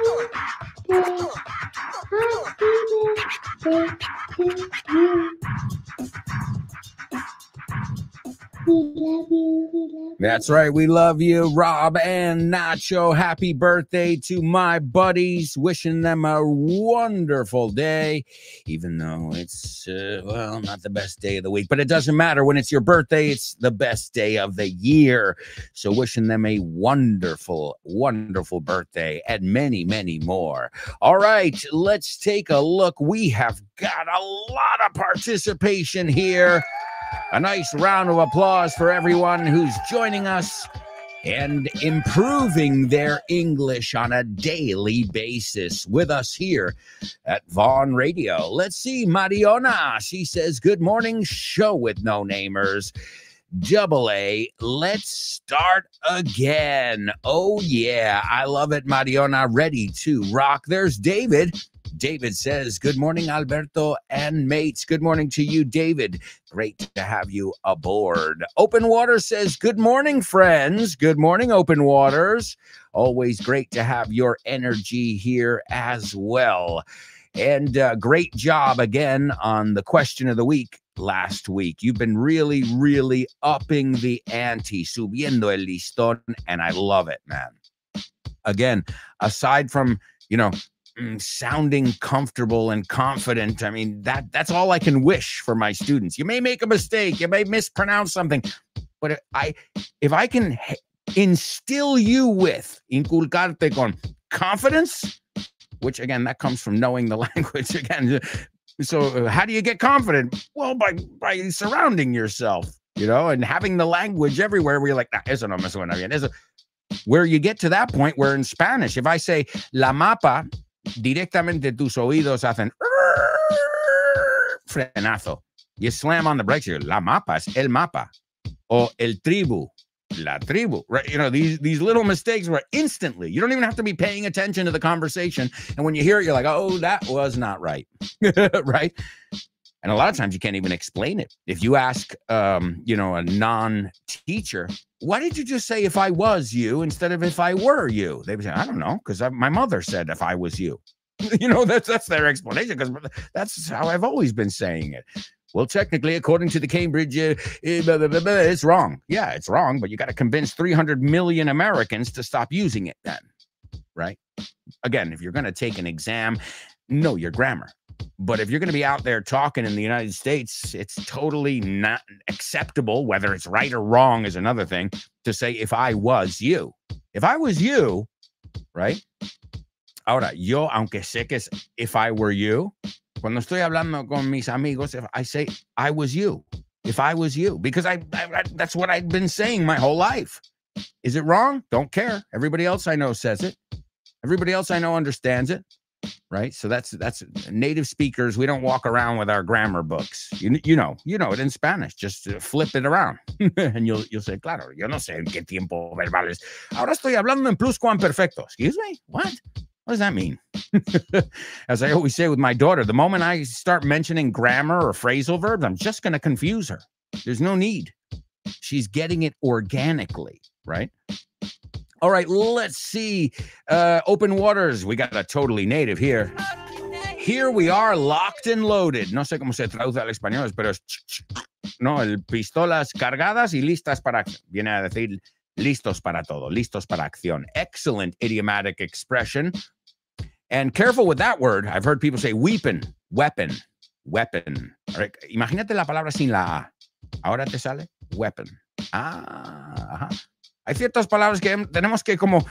We love you. We love you. That's right. We love you, Rob and Nacho. Happy birthday to my buddies. Wishing them a wonderful day, even though it's, well, not the best day of the week. But it doesn't matter. When it's your birthday, it's the best day of the year. So wishing them a wonderful, wonderful birthday and many, many more. All right, let's take a look. We have got a lot of participation here. A nice round of applause for everyone who's joining us and improving their English on a daily basis with us here at Vaughn Radio. Let's see, Mariona, she says, good morning, show with no namers. Double A, let's start again. Oh, yeah, I love it, Mariona, ready to rock. There's David. David says, good morning, Alberto and mates. Good morning to you, David. Great to have you aboard. Open Water says, good morning, friends. Good morning, Open Waters. Always great to have your energy here as well. And great job again on the question of the week last week. You've been really, really upping the ante, subiendo el listón, and I love it, man. Again, aside from, sounding comfortable and confident. I mean, that's all I can wish for my students. You may make a mistake, you may mispronounce something, but if I can instill you with, inculcarte con confidence, which again, that comes from knowing the language again. So how do you get confident? Well, by surrounding yourself, and having the language everywhere where you're like, eso no me suena bien. Eso. Where you get to that point where in Spanish, if I say la mapa, directamente tus oídos hacen frenazo. You slam on the brakes, you're la mapa es el mapa. O el tribu, la tribu. Right? These little mistakes where instantly, you don't even have to be paying attention to the conversation. And when you hear it, you're like, oh, that was not right. Right? And a lot of times you can't even explain it. If you ask, a non-teacher, why did you just say if I was you instead of if I were you? They would say, I don't know, because my mother said if I was you. That's their explanation, because that's how I've always been saying it. Well, technically, according to the Cambridge, it's wrong. Yeah, it's wrong, but you got to convince 300 million Americans to stop using it then, right? Again, if you're going to take an exam, know your grammar. But if you're going to be out there talking in the United States, it's totally not acceptable, whether it's right or wrong is another thing, to say, if I was you. If I was you, right? Ahora, yo, aunque sé que es if I were you, cuando estoy hablando con mis amigos, if I say, I was you. If I was you. Because I that's what I've been saying my whole life. Is it wrong? Don't care. Everybody else I know says it. Everybody else I know understands it. Right, so that's native speakers. We don't walk around with our grammar books. You know it in Spanish. Just flip it around, and you'll say, claro, yo no sé en qué tiempo verbal es. Ahora estoy hablando en pluscuamperfecto. Excuse me, what? What does that mean? As I always say with my daughter, the moment I start mentioning grammar or phrasal verbs, I'm just going to confuse her. There's no need. She's getting it organically, right? All right, let's see. Open waters. We got a totally native here. Here we are, locked and loaded. No sé cómo se traduce al español, pero es pistolas cargadas y listas para acción. Viene a decir listos para todo, listos para acción. Excellent idiomatic expression. And careful with that word. I've heard people say weapon. All right, imagínate la palabra sin la A. Ahora te sale weapon. Ajá. Hay ciertas palabras que tenemos que, como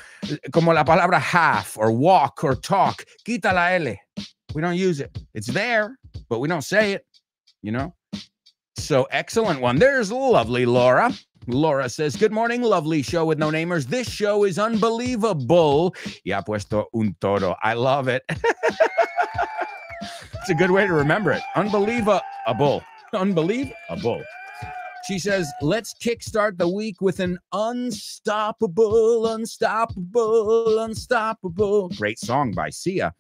la palabra half or walk or talk, quita la L. We don't use it. It's there, but we don't say it, So excellent one. There's lovely Laura. Laura says, good morning, lovely show with no namers. This show is unbelievable. Y ha puesto un toro. I love it. It's a good way to remember it. Unbelievable. Unbelievable. She says, let's kickstart the week with an unstoppable. Great song by Sia.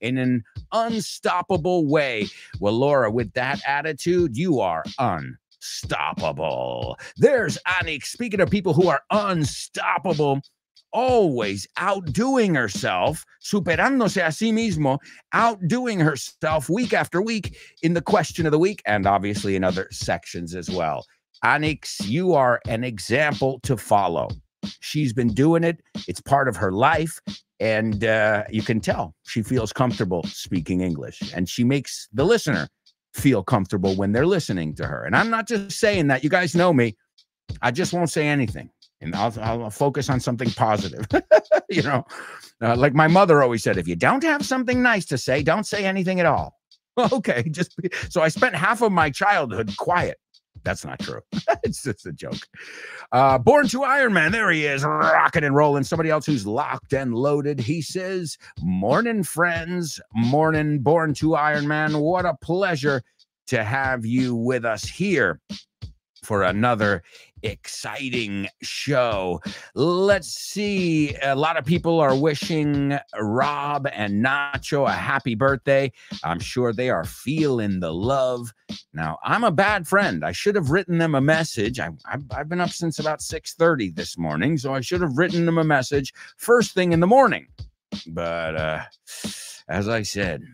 In an unstoppable way. Well, Laura, with that attitude, you are unstoppable. There's Anik. Speaking of people who are unstoppable, always outdoing herself, superándose a sí mismo, outdoing herself week after week in the question of the week, and obviously in other sections as well. Anix, you are an example to follow. She's been doing it. It's part of her life. And you can tell she feels comfortable speaking English. And she makes the listener feel comfortable when they're listening to her. And I'm not just saying that. You guys know me. I just won't say anything. And I'll focus on something positive. Like my mother always said, if you don't have something nice to say, don't say anything at all. Okay. So I spent half of my childhood quiet. That's not true. It's just a joke. Born to Iron Man. There he is, rocking and rolling. Somebody else who's locked and loaded. He says, morning, friends. Morning, Born to Iron Man. What a pleasure to have you with us here for another exciting show. Let's see. A lot of people are wishing Rob and Nacho a happy birthday. I'm sure they are feeling the love. Now, I'm a bad friend. I should have written them a message. I've been up since about 6:30 this morning, so I should have written them a message first thing in the morning. But as I said,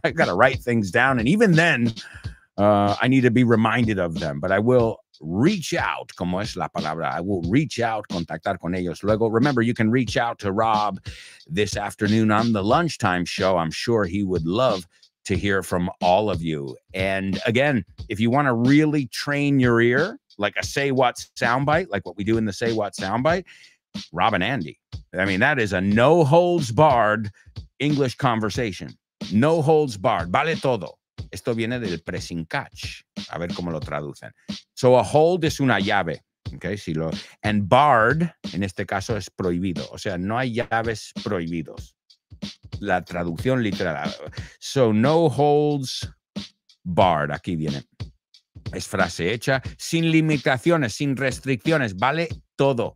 I got to write things down. And even then, I need to be reminded of them, but I will reach out, como es la palabra. I will reach out, contactar con ellos. Luego, remember, you can reach out to Rob this afternoon on the lunchtime show. I'm sure he would love to hear from all of you. And again, if you want to really train your ear, like a Say What soundbite, like what we do in the Say What soundbite, Rob and Andy. I mean, that is a no holds barred English conversation. No holds barred. Vale todo. Esto viene del pressing catch. A ver cómo lo traducen. So a hold es una llave. Okay, and barred, en este caso, es prohibido. O sea, no hay llaves prohibidos. La traducción literal. So no holds barred. Aquí viene. Es frase hecha sin limitaciones, sin restricciones. Vale todo.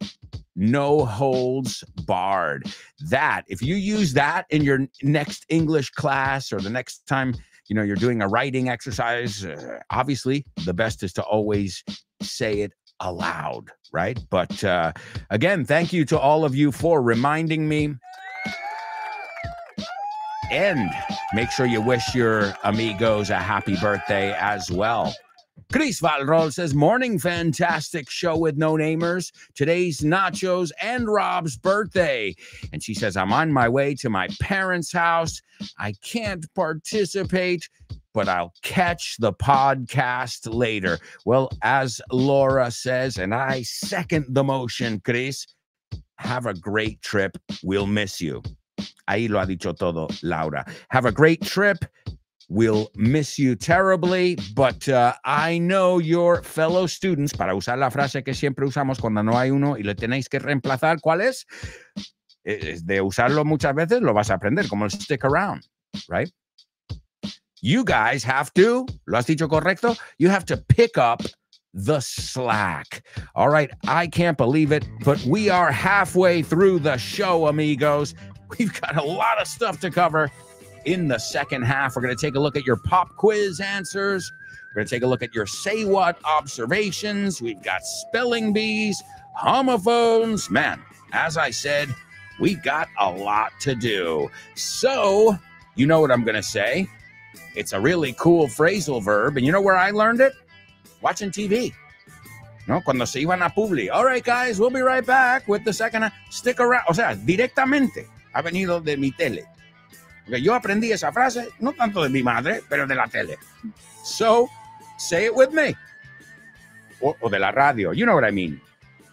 No holds barred. That, if you use that in your next English class or the next time, you're doing a writing exercise, obviously the best is to always say it aloud, right? But again, thank you to all of you for reminding me. And make sure you wish your amigos a happy birthday as well. Chris Valrol says, morning, fantastic show with no-namers. Today's Nacho's and Rob's birthday. And she says, I'm on my way to my parents' house. I can't participate, but I'll catch the podcast later. Well, as Laura says, and I second the motion, Chris, have a great trip. We'll miss you. Ahí lo ha dicho todo, Laura. Have a great trip. We'll miss you terribly, but I know your fellow students, para usar la frase que siempre usamos cuando no hay uno y le tenéis que reemplazar, ¿cuál es? De usarlo muchas veces, lo vas a aprender, como el stick around, right? You guys have to, ¿lo has dicho correcto? You have to pick up the slack. All right, I can't believe it, but we are halfway through the show, amigos. We've got a lot of stuff to cover. In the second half, we're going to take a look at your pop quiz answers. We're going to take a look at your Say What observations. We've got spelling bees, homophones. Man, as I said, we've got a lot to do. So, you know what I'm going to say. It's a really cool phrasal verb. And you know where I learned it? Watching TV. No, cuando se iban a Publi. All right, guys, we'll be right back with the second half. Stick around. O sea, directamente ha venido de mi tele. Porque yo aprendí esa frase, no tanto de mi madre, pero de la tele. So, say it with me. O de la radio. You know what I mean.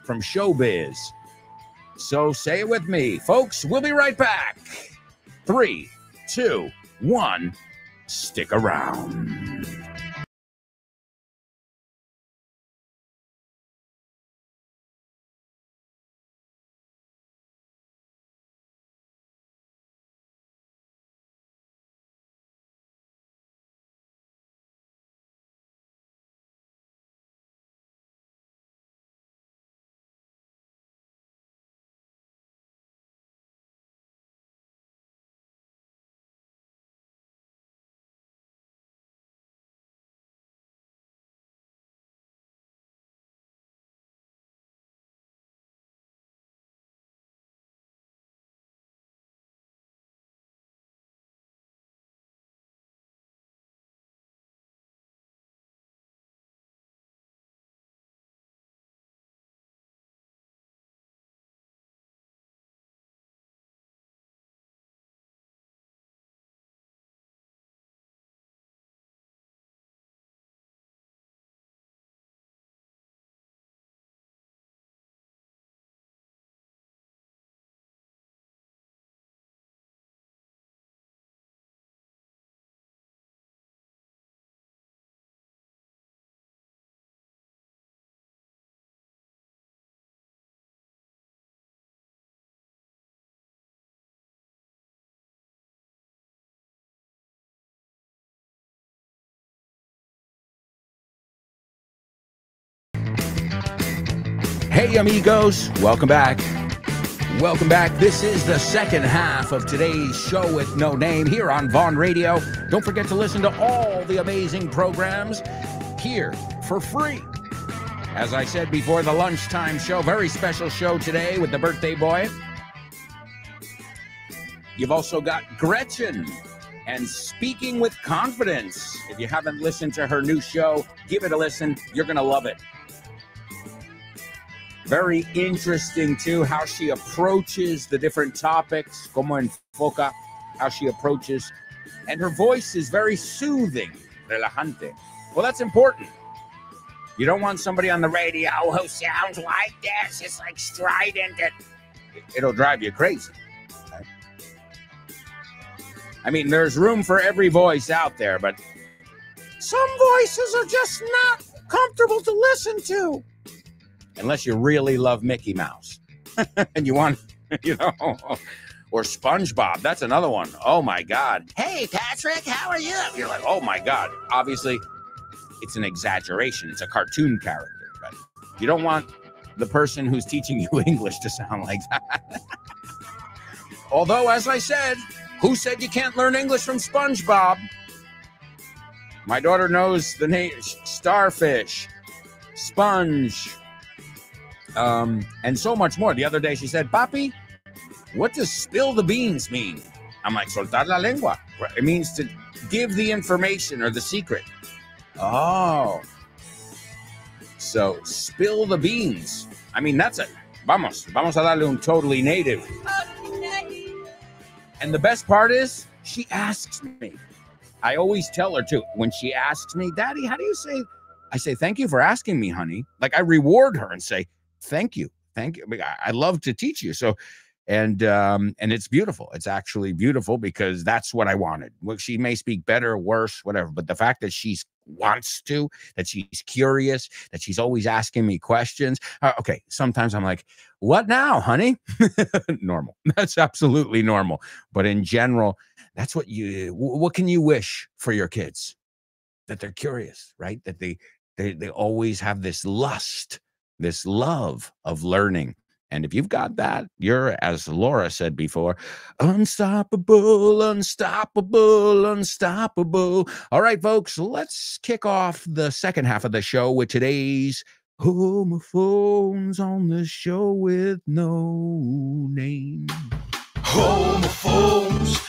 From showbiz. So, say it with me. Folks, we'll be right back. 3, 2, 1. Stick around. Hey, amigos. Welcome back. Welcome back. This is the second half of today's show with no name here on Vaughn Radio. Don't forget to listen to all the amazing programs here for free. As I said before, the lunchtime show, very special show today with the birthday boy. You've also got Gretchen and speaking with confidence. If you haven't listened to her new show, give it a listen. You're going to love it. Very interesting, too, how she approaches the different topics, como enfoca, how she approaches. And her voice is very soothing, relajante. Well, that's important. You don't want somebody on the radio who sounds like this. It's like strident. It'll drive you crazy. Okay? I mean, there's room for every voice out there, but some voices are just not comfortable to listen to. Unless you really love Mickey Mouse. And you want, or SpongeBob. That's another one. Oh, my God. Hey, Patrick, how are you? You're like, oh, my God. Obviously, it's an exaggeration. It's a cartoon character. But you don't want the person who's teaching you English to sound like that. Although, as I said, who said you can't learn English from SpongeBob? My daughter knows the name Starfish, Sponge, and so much more. The other day she said, Papi, what does spill the beans mean? I'm like, soltar la lengua. It means to give the information or the secret. Oh. So, spill the beans. I mean, that's it. Vamos a darle un totally native. And the best part is, she asks me. I always tell her, too, when she asks me, Daddy, how do you say? I say, thank you for asking me, honey. Like, I reward her and say, thank you. Thank you. I love to teach you. So, and it's beautiful. It's actually beautiful because that's what I wanted. Well, she may speak better or worse, whatever. But the fact that she wants to, that she's curious, that she's always asking me questions. Okay. Sometimes I'm like, what now, honey? Normal. That's absolutely normal. But in general, that's what can you wish for your kids? That they're curious, right? That they always have this lust, this love of learning. And if you've got that, you're, as Laura said before, unstoppable, unstoppable, unstoppable. All right, folks, let's kick off the second half of the show with today's homophones on the show with no name. Homophones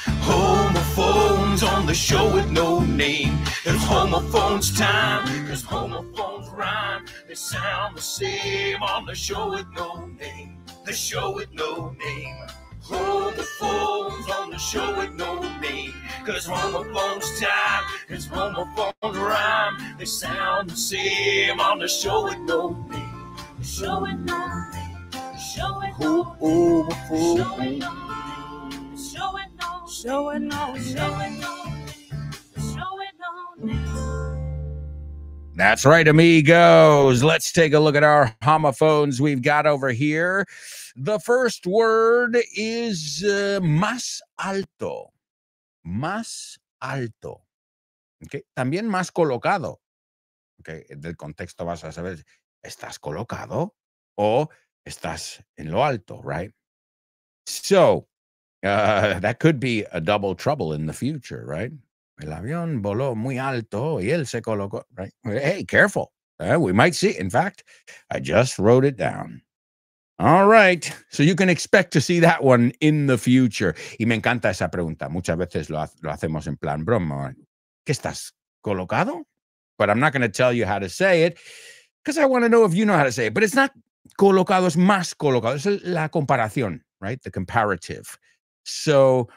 on the show with no name. It's homophones time, cause homophones rhyme. They sound the same on the show with no name. The show with no name. Homophones on the show with no name. Cause homophones time, it's homophones rhyme. They sound the same on the show with no name. The show with no name. The show with no name. The show with no name. That's right, amigos. Let's take a look at our homophones we've got over here. The first word is más alto. Más alto. Okay. También más colocado. Okay. Del contexto vas a saber, ¿estás colocado o estás en lo alto, right? So, that could be a double trouble in the future, right? El avión voló muy alto y él se colocó, right? Hey, careful. We might see. In fact, I just wrote it down. All right. So you can expect to see that one in the future. Y me encanta esa pregunta. Muchas veces lo hacemos en plan broma. ¿Qué estás colocado? But I'm not going to tell you how to say it because I want to know if you know how to say it. But it's not colocado, es más colocado. Es la comparación, right? The comparative. So,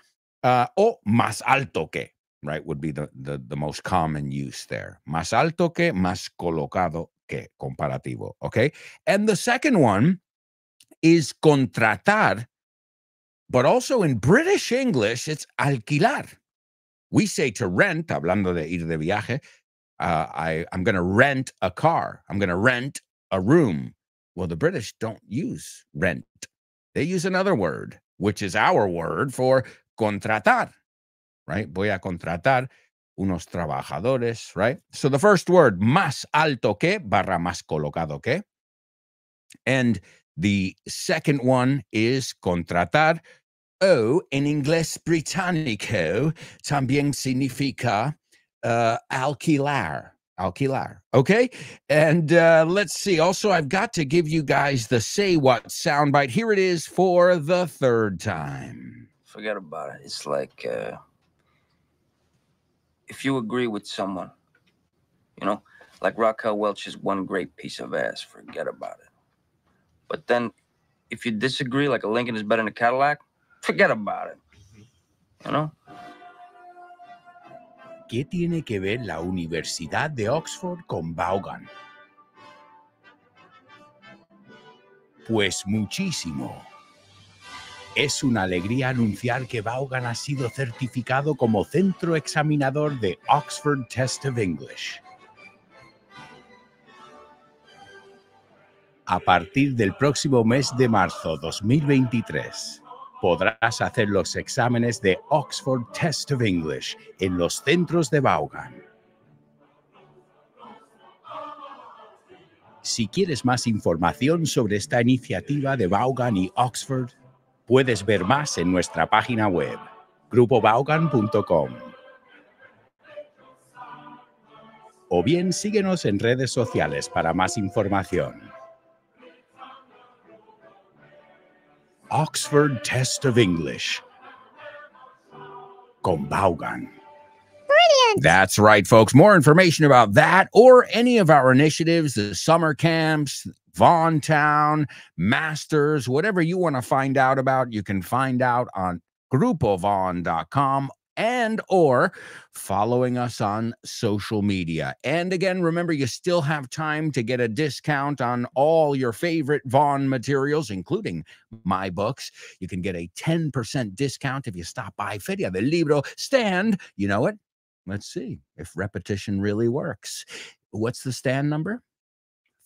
o más alto que, right, would be the most common use there. Más alto que, más colocado que, comparativo, okay? And the second one is contratar, but also in British English, it's alquilar. We say to rent, hablando de ir de viaje, I'm going to rent a car. I'm going to rent a room. Well, the British don't use rent. They use another word, which is our word for contratar, right? Voy a contratar unos trabajadores, right? So the first word, más alto que, barra más colocado que. And the second one is contratar. O, en inglés británico, también significa alquilar. Alquilar. Okay. And let's see. Also, I've got to give you guys the Say What soundbite. Here it is for the third time. Forget about it. It's like if you agree with someone, you know, like Raquel Welch's one great piece of ass, forget about it. But then, if you disagree, like a Lincoln is better than a Cadillac, forget about it. You know? ¿Qué tiene que ver la Universidad de Oxford con Vaughan? Pues muchísimo. Es una alegría anunciar que Vaughan ha sido certificado como centro examinador de Oxford Test of English. A partir del próximo mes de marzo 2023, podrás hacer los exámenes de Oxford Test of English en los centros de Vaughan. Si quieres más información sobre esta iniciativa de Vaughan y Oxford, puedes ver más en nuestra página web, grupovaughan.com. O bien síguenos en redes sociales para más información. Oxford Test of English con Vaughan. Brilliant! That's right, folks. More information about that or any of our initiatives, the summer camps, Vaughan Town, Masters, whatever you want to find out about, you can find out on grupovaughan.com and or following us on social media. And again, remember, you still have time to get a discount on all your favorite Vaughan materials, including my books. You can get a 10% discount if you stop by Feria del Libro stand. You know it? Let's see if repetition really works. What's the stand number?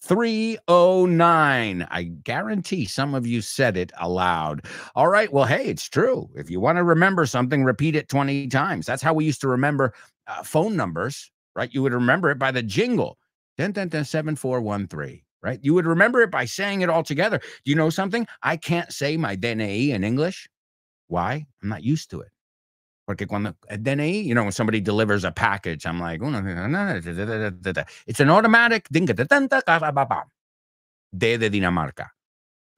309. I guarantee some of you said it aloud. All right. Well, hey, it's true. If you want to remember something, repeat it 20 times. That's how we used to remember phone numbers, right? You would remember it by the jingle. 7413, right? You would remember it by saying it all together. Do you know something? I can't say my DNI in English. Why? I'm not used to it. Porque cuando DNI, you know, when somebody delivers a package, I'm like, it's an automatic D de Dinamarca.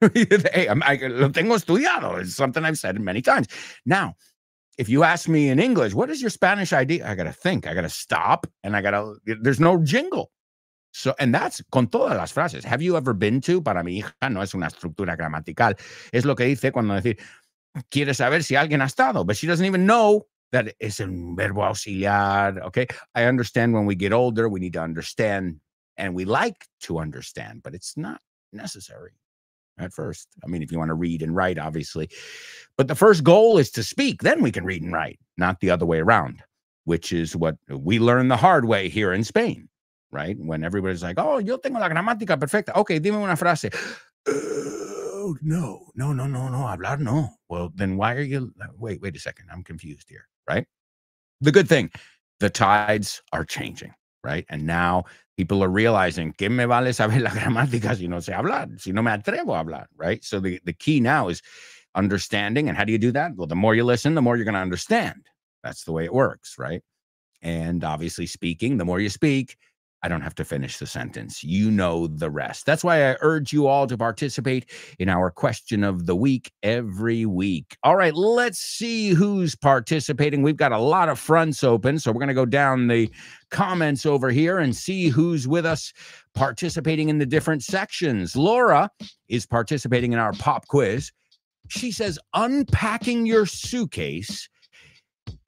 Hey, lo tengo estudiado. It's something I've said many times. Now, if you ask me in English, what is your Spanish ID? I got to think. I got to stop, and there's no jingle. So, and that's con todas las frases. Have you ever been to? Para mi hija no es una estructura gramatical. Es lo que dice cuando decir, quiere saber si alguien ha estado, but she doesn't even know that it's a verbo auxiliar, okay? I understand when we get older, we need to understand, and we like to understand, but it's not necessary at first. I mean, if you want to read and write, obviously. But the first goal is to speak, then we can read and write, not the other way around, which is what we learned the hard way here in Spain, right? When everybody's like, oh, yo tengo la gramática perfecta. Okay, dime una frase. No, hablar no. Well, then why are you, wait a second, I'm confused here, right? The good thing, the tides are changing, right? And now people are realizing, ¿qué me vale saber la gramática si no sé hablar? Si no me atrevo a hablar, right? So the key now is understanding. And how do you do that? Well, the more you listen, the more you're going to understand. That's the way it works, right? And obviously speaking, the more you speak, I don't have to finish the sentence. You know the rest. That's why I urge you all to participate in our question of the week every week. All right, let's see who's participating. We've got a lot of fronts open, so we're going to go down the comments over here and see who's with us participating in the different sections. Laura is participating in our pop quiz. She says, unpacking your suitcase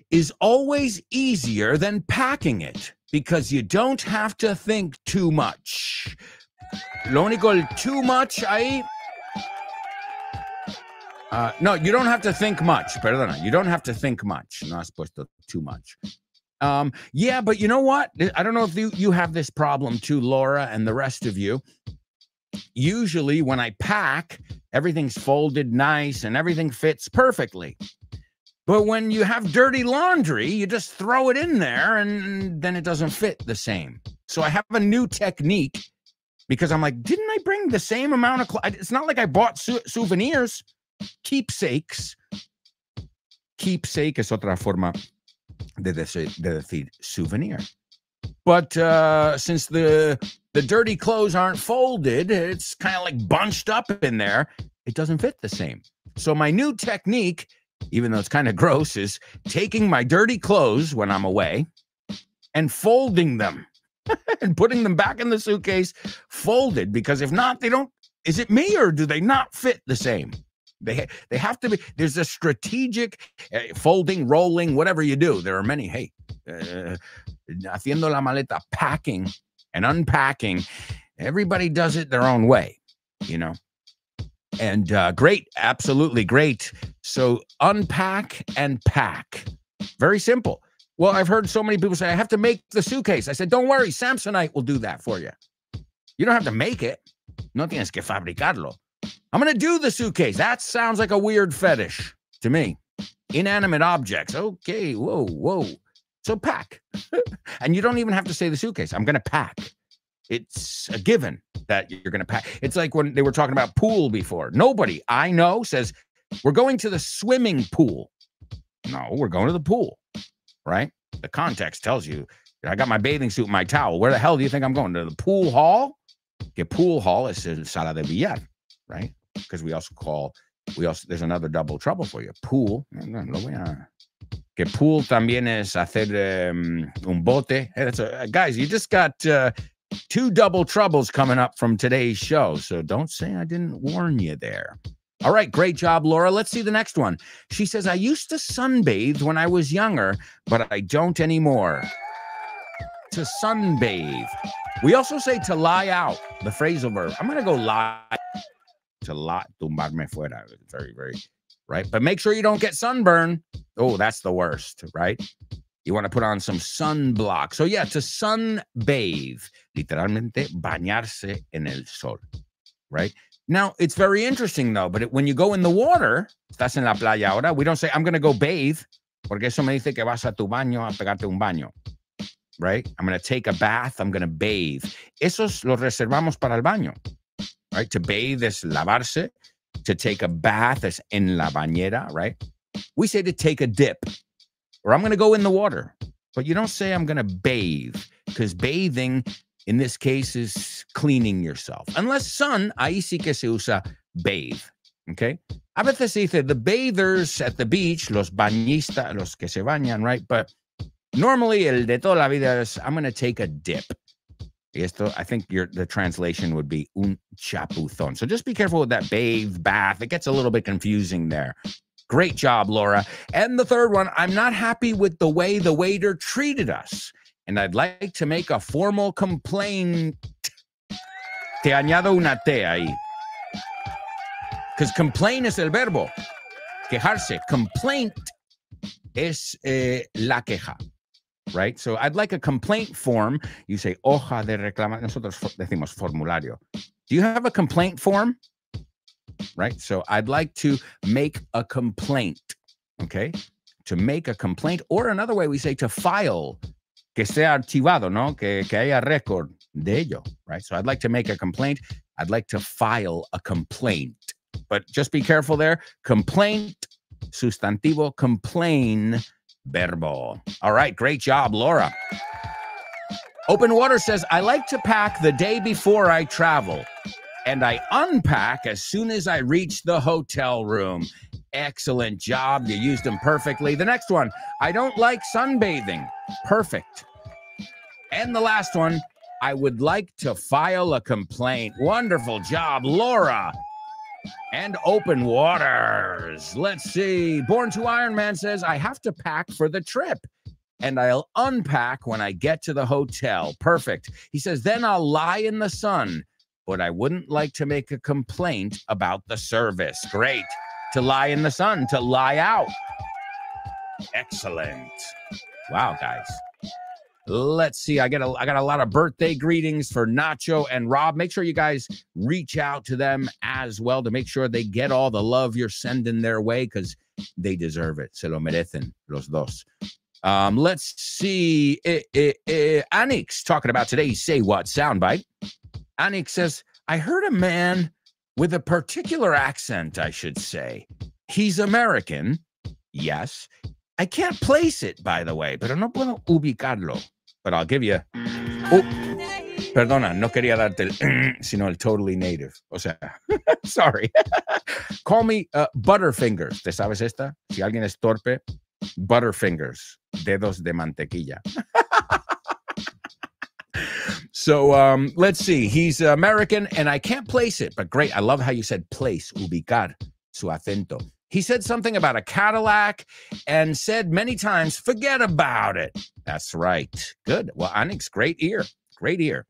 is always easier than packing it, because you don't have to think too much. Lo único, el too much ahí. No, you don't have to think much. Perdona, you don't have to think much. No has puesto too much. Yeah, but you know what? I don't know if you have this problem too, Laura, and the rest of you. Usually when I pack, everything's folded nice and everything fits perfectly. But when you have dirty laundry, you just throw it in there and then it doesn't fit the same. So I have a new technique because I'm like, didn't I bring the same amount of clothes? It's not like I bought souvenirs, keepsakes. Keepsake es otra forma de decir souvenir. But since the dirty clothes aren't folded, it's kind of like bunched up in there. It doesn't fit the same. So my new technique, even though it's kind of gross, is taking my dirty clothes when I'm away, and folding them and putting them back in the suitcase folded, because if not, they don't. Is it me, or do they not fit the same? They have to be. There's a strategic folding, rolling, whatever you do. There are many. Hey, haciendo la maleta, packing and unpacking. Everybody does it their own way, you know. And great, absolutely great. So unpack and pack. Very simple. Well, I've heard so many people say, I have to make the suitcase. I said, don't worry, Samsonite will do that for you. You don't have to make it. No tienes que fabricarlo. I'm going to do the suitcase. That sounds like a weird fetish to me. Inanimate objects. Okay, whoa. So pack. And you don't even have to say the suitcase. I'm going to pack. It's a given that you're going to pack. It's like when they were talking about pool before. Nobody I know says, we're going to the swimming pool. No, we're going to the pool, right? The context tells you, I got my bathing suit and my towel. Where the hell do you think I'm going? To the pool hall? The pool hall is el sala de billar, right? Because there's another double trouble for you. Pool. Que pool también es hacer un bote. Hey, guys, you just got 2 double troubles coming up from today's show. So don't say I didn't warn you there. All right, great job, Laura. Let's see the next one. She says, I used to sunbathe when I was younger, but I don't anymore. To sunbathe. We also say to lie out, the phrasal verb. I'm going to go lie. To lie, tumbarme fuera. Very, very, right? But make sure you don't get sunburn. Oh, that's the worst, right? You want to put on some sunblock. So yeah, to sunbathe. Literalmente, bañarse en el sol, right? Now, it's very interesting, though, but when you go in the water, estás en la playa ahora, we don't say, I'm going to go bathe, porque eso me dice que vas a tu baño a pegarte un baño, right? I'm going to take a bath, I'm going to bathe. Esos los reservamos para el baño, right? To bathe es lavarse. To take a bath is en la bañera, right? We say to take a dip, or I'm going to go in the water. But you don't say I'm going to bathe, because bathing in this case is cleaning yourself. Unless sun, ahí sí que se usa bathe, okay? A veces se dice the bathers at the beach, los bañistas, los que se bañan, right? But normally el de toda la vida is, I'm going to take a dip. Esto, I think the translation would be un chapuzón. So just be careful with that bathe, bath. It gets a little bit confusing there. Great job, Laura. And the third one, I'm not happy with the way the waiter treated us, and I'd like to make a formal complaint. Te añado una T ahí. Because complain es el verbo. Quejarse. Complaint es la queja. Right? So I'd like a complaint form. You say, hoja de reclamación. Nosotros decimos formulario. Do you have a complaint form? Right? So I'd like to make a complaint. Okay? To make a complaint. Or another way we say to file. Que sea archivado, ¿no? Que haya récord de ello. Right? So I'd like to make a complaint. I'd like to file a complaint. But just be careful there. Complaint, sustantivo, complain, verbo. All right, great job, Laura. Open Water says, I like to pack the day before I travel, and I unpack as soon as I reach the hotel room. Excellent job. You used them perfectly. The next one, I don't like sunbathing. Perfect. And the last one, I would like to file a complaint. Wonderful job, Laura. And Open Waters. Let's see. Born to Iron Man says, I have to pack for the trip, and I'll unpack when I get to the hotel. Perfect. He says, then I'll lie in the sun, but I wouldn't like to make a complaint about the service. Great. To lie in the sun, to lie out. Excellent. Wow, guys. Let's see. I got a lot of birthday greetings for Nacho and Rob. Make sure you guys reach out to them as well to make sure they get all the love you're sending their way, because they deserve it. Se lo merecen los dos. Let's see. Anix talking about today's Say What soundbite. Anix says, I heard a man with a particular accent, I should say. He's American. Yes. I can't place it, by the way, pero no puedo ubicarlo. But I'll give you... Oh, perdona, no quería darte el... sino el totally native. O sea, sorry. Call me Butterfingers. ¿Te sabes esta? Si alguien es torpe, Butterfingers. Dedos de mantequilla. So let's see. He's American, and I can't place it, but great. I love how you said place, ubicar, su acento. He said something about a Cadillac and said many times, forget about it. That's right. Good. Well, Annick's great ear. Great ear.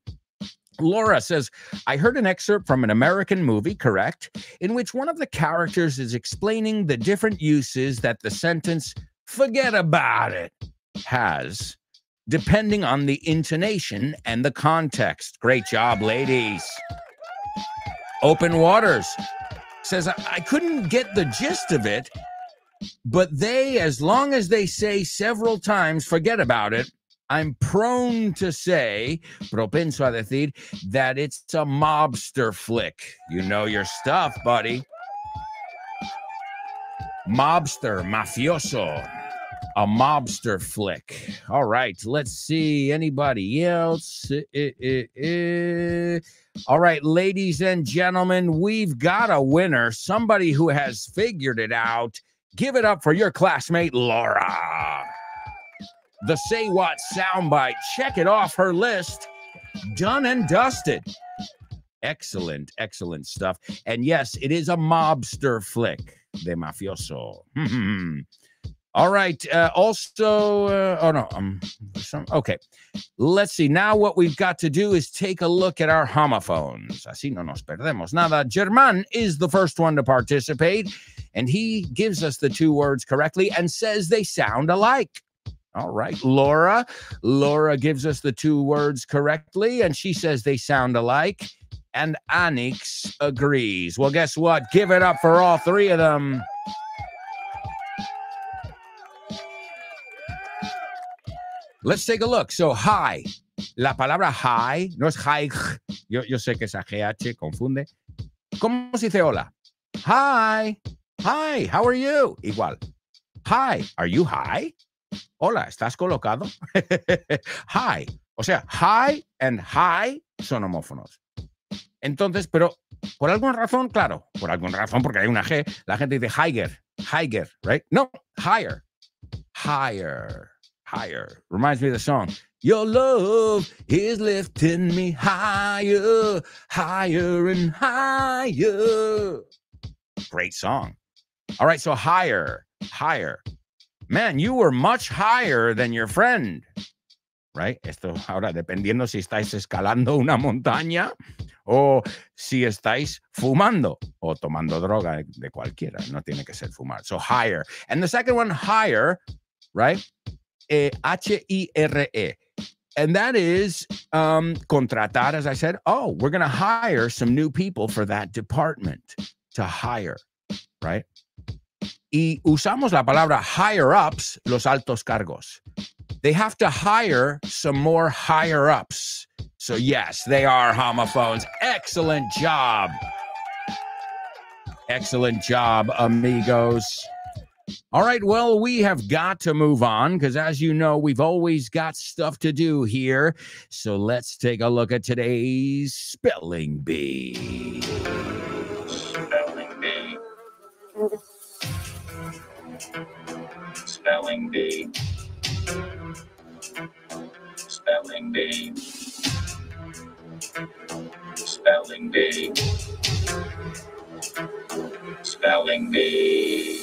Laura says, I heard an excerpt from an American movie, correct, in which one of the characters is explaining the different uses that the sentence, forget about it, has, depending on the intonation and the context. Great job, ladies. Open Waters says, I couldn't get the gist of it, but they, as long as they say several times, forget about it, I'm prone to say, propenso a decir, that it's a mobster flick. You know your stuff, buddy. Mobster, mafioso. A mobster flick. All right, let's see. Anybody else? All right, ladies and gentlemen, we've got a winner. Somebody who has figured it out. Give it up for your classmate, Laura. The Say What soundbite. Check it off her list. Done and dusted. Excellent, excellent stuff. And yes, it is a mobster flick. De mafioso. All right. Okay. Let's see. Now what we've got to do is take a look at our homophones. Así no nos perdemos nada. Germán is the first one to participate, and he gives us the two words correctly and says they sound alike. All right. Laura gives us the two words correctly, and she says they sound alike. And Anix agrees. Well, guess what? Give it up for all three of them. Let's take a look. So, hi. La palabra hi no es hi. Yo sé que esa GH confunde. ¿Cómo se dice hola? Hi. Hi. How are you? Igual. Hi. Are you high? Hola. ¿Estás colocado? Hi. O sea, hi and hi son homófonos. Entonces, pero por alguna razón, claro, por alguna razón, porque hay una G, la gente dice higher, right? No, higher. Reminds me of the song. Your love is lifting me higher, higher and higher. Great song. All right, so higher. Man, you were much higher than your friend. Right? Esto ahora, dependiendo si estáis escalando una montaña o si estáis fumando o tomando droga de cualquiera. No tiene que ser fumar. So higher. And the second one, hire, right? H-I-R-E. And that is contratar, as I said. Oh, we're going to hire some new people for that department. To hire, right? Y usamos la palabra higher ups, los altos cargos. They have to hire some more higher ups. So yes, they are homophones. Excellent job. Excellent job, amigos. All right, well, we have got to move on because, as you know, we've always got stuff to do here. So let's take a look at today's Spelling Bee. Spelling Bee. Spelling Bee. Spelling Bee. Spelling Bee. Spelling Bee.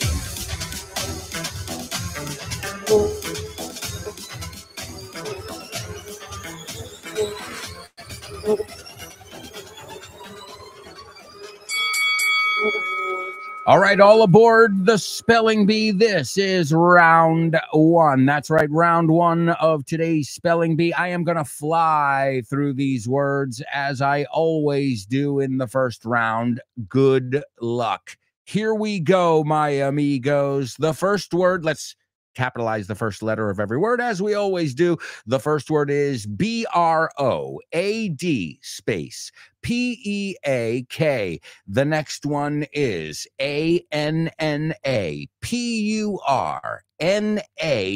All right, all aboard the Spelling Bee. This is round one. That's right, round one of today's Spelling Bee. I am going to fly through these words as I always do in the first round. Good luck. Here we go, my amigos. The first word, let's capitalize the first letter of every word, as we always do. The first word is B-R-O-A-D space P-E-A-K. The next one is A-N-N-A. P-U-R-N-A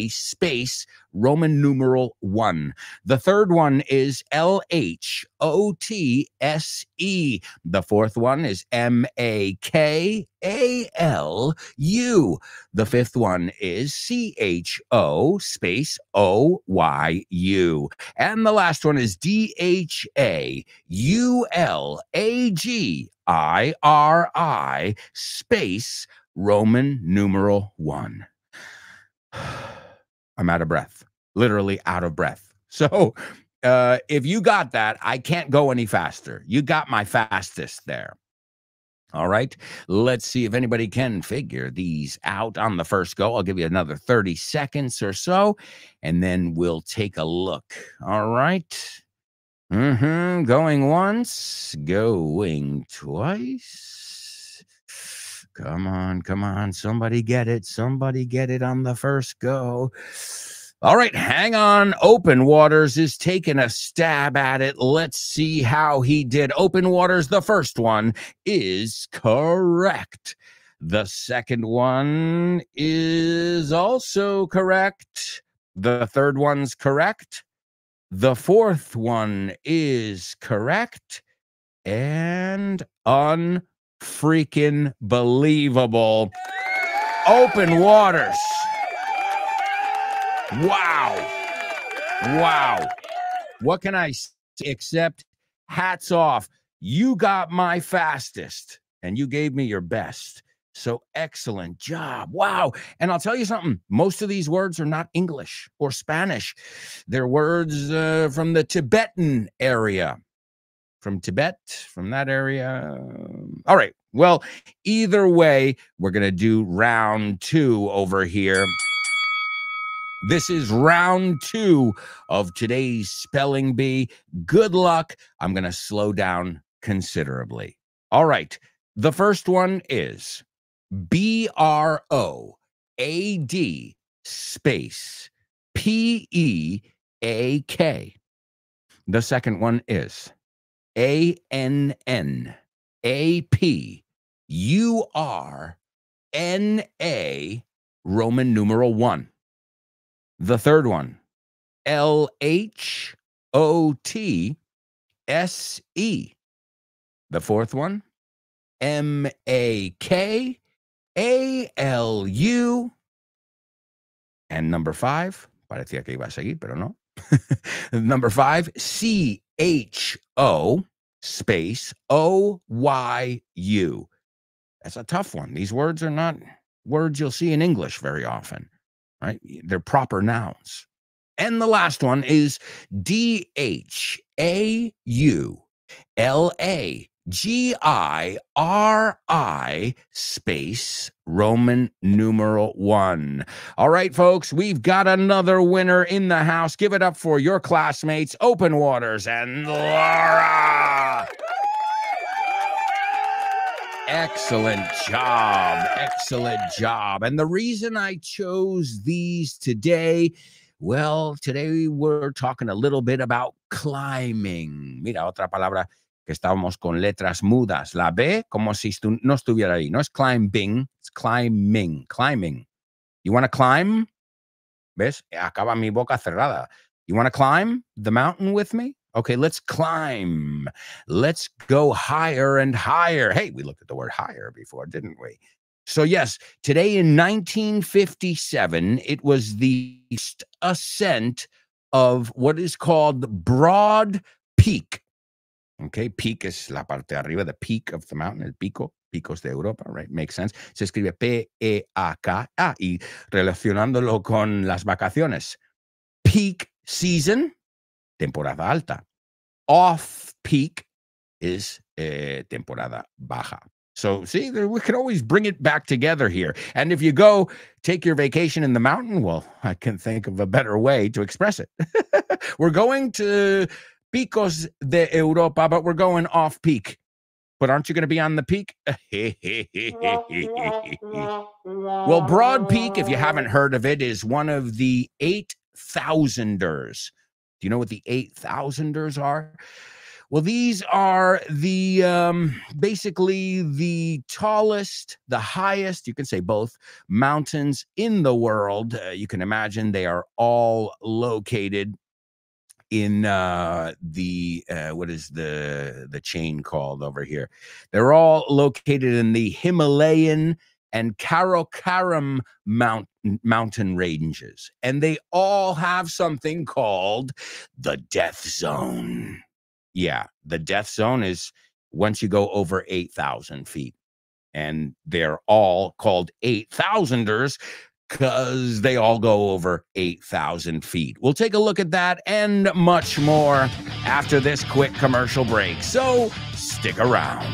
space Roman numeral 1. The third one is L-H-O-T-S-E. The fourth one is M-A-K-A-L-U. The fifth one is C-H-O space O-Y-U. And the last one is D-H-A-U-L-A-G-I-R-I space Roman numeral 1. I'm out of breath, literally out of breath. So if you got that, I can't go any faster. You got my fastest there. All right, let's see if anybody can figure these out on the first go. I'll give you another 30 seconds or so, and then we'll take a look. All right. Going once, going twice. Come on. Somebody get it. Somebody get it on the first go. All right, hang on. Open Waters is taking a stab at it. Let's see how he did. Open Waters, the first one is correct. The second one is also correct. The third one's correct. The fourth one is correct. And unfreaking believable. Open Waters. Wow. What can I say except hats off? You got my fastest and you gave me your best. So excellent job. Wow. And I'll tell you something. Most of these words are not English or Spanish. They're words from the Tibetan area. From Tibet, from that area. All right. Well, either way, we're going to do round 2 over here. This is round 2 of today's Spelling Bee. Good luck. I'm going to slow down considerably. All right. The first one is B-R-O-A-D space P-E-A-K. The second one is A-N-N-A-P-U-R-N-A Roman numeral 1. The third one, L-H-O-T-S-E. The fourth one, M-A-K-A-L-U. And number 5, parecía que iba a seguir, pero no. Number 5, C-H-O space O-Y-U. That's a tough one. These words are not words you'll see in English very often. Right? They're proper nouns. And the last one is D-H-A-U-L-A-G-I-R-I space Roman numeral 1. All right, folks, we've got another winner in the house. Give it up for your classmates, Open Waters and Laura. Excellent job. And the reason I chose these today, well, today we're talking a little bit about climbing. Mira, otra palabra que estábamos con letras mudas. La B, como si no estuviera ahí. No es climbing, it's climbing. You want to climb? ¿Ves? Acaba mi boca cerrada. You want to climb the mountain with me? Okay, let's climb. Let's go higher and higher. Hey, we looked at the word higher before, didn't we? So yes, today in 1957, it was the ascent of what is called Broad Peak. Okay, peak is la parte de arriba, the peak of the mountain, el pico, picos de Europa, right? Makes sense. Se escribe P-E-A-K. Y relacionándolo con las vacaciones. Peak season, temporada alta. Off peak is temporada baja. So see, we can always bring it back together here. And if you go take your vacation in the mountain, well, I can think of a better way to express it. We're going to Picos de Europa, but we're going off peak. But aren't you going to be on the peak? Well, Broad Peak, if you haven't heard of it, is one of the 8,000ers. Do you know what the 8,000ers are? Well, these are the basically the tallest, the highest, you can say both, mountains in the world. You can imagine they are all located in the what is the chain called over here? They're all located in the Himalayan and Karakoram mountain ranges, and they all have something called the death zone. Yeah, the death zone is once you go over 8,000 feet, and they're all called 8,000ers because they all go over 8,000 feet. We'll take a look at that and much more after this quick commercial break. So stick around.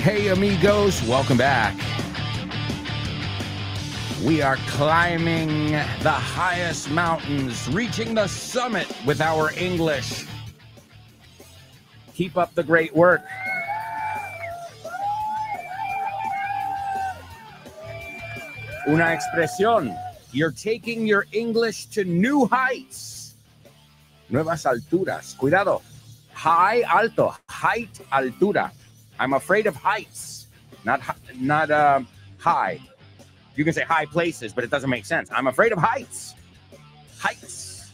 Hey amigos, welcome back. We are climbing the highest mountains, reaching the summit with our English. Keep up the great work. Una expresión. You're taking your English to new heights. Nuevas alturas. Cuidado. High, alto. Height, altura. I'm afraid of heights, not high. You can say high places, but it doesn't make sense. I'm afraid of heights. Heights.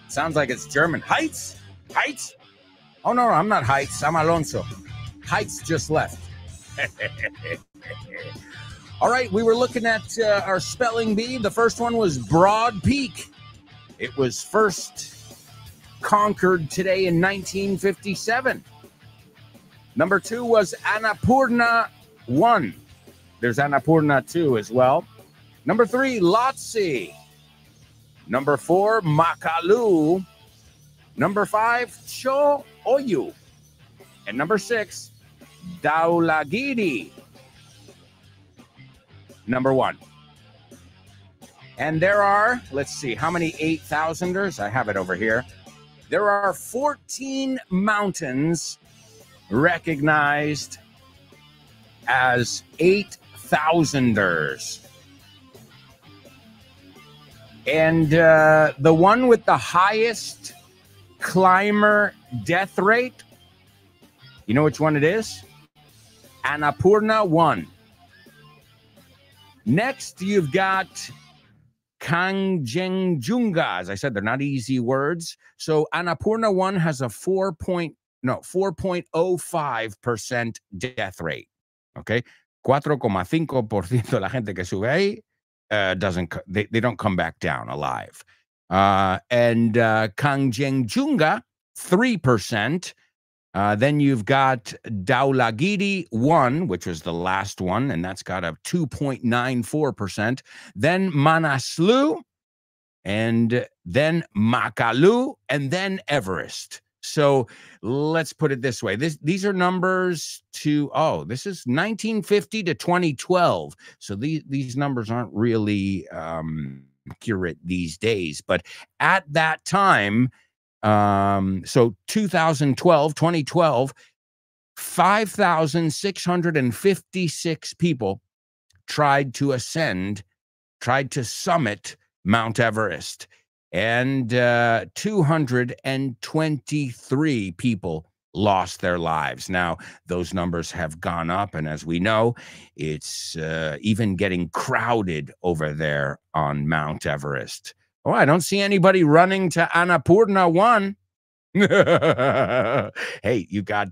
Sounds like it's German. Heights? Heights? Oh, no, I'm not Heights. I'm Alonso. Heights just left. All right, we were looking at our spelling bee. The first one was Broad Peak. It was first conquered today in 1957. Number 2 was Annapurna 1. There's Annapurna 2 as well. Number 3, Lhotse. Number 4, Makalu. Number 5, Cho Oyu. And number 6, Dhaulagiri. Number 1. And there are, let's see, how many 8,000ers? I have it over here. There are 14 mountains recognized as 8,000ers. And the one with the highest climber death rate, you know which one it is? Annapurna 1. Next, you've got Kangchenjunga. As I said, they're not easy words. So Annapurna 1 has a 4.05% death rate. Okay, 4.5% de la gente que sube ahí they don't come back down alive. And Kangchenjunga 3%. Then you've got Dhaulagiri 1, which was the last one, and that's got a 2.94%. Then Manaslu, and then Makalu, and then Everest. So let's put it this way. These are numbers to, this is 1950 to 2012. So these numbers aren't really accurate these days. But at that time, so 2012, 5,656 people tried to summit Mount Everest. and 223 people lost their lives. Now, those numbers have gone up, and as we know, it's even getting crowded over there on Mount Everest. Oh, I don't see anybody running to Annapurna 1. Hey, you got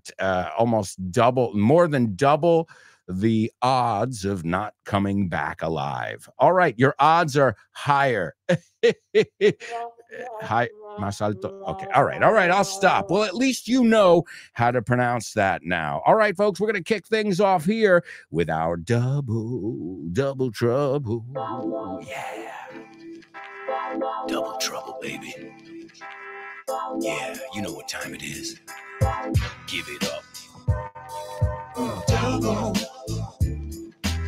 more than double the odds of not coming back alive. All right, your odds are higher. Hi, más alto. Okay, all right, I'll stop. Well, at least you know how to pronounce that now. All right, folks, we're going to kick things off here with our double trouble. Yeah. Double trouble, baby. Yeah, you know what time it is. Give it up.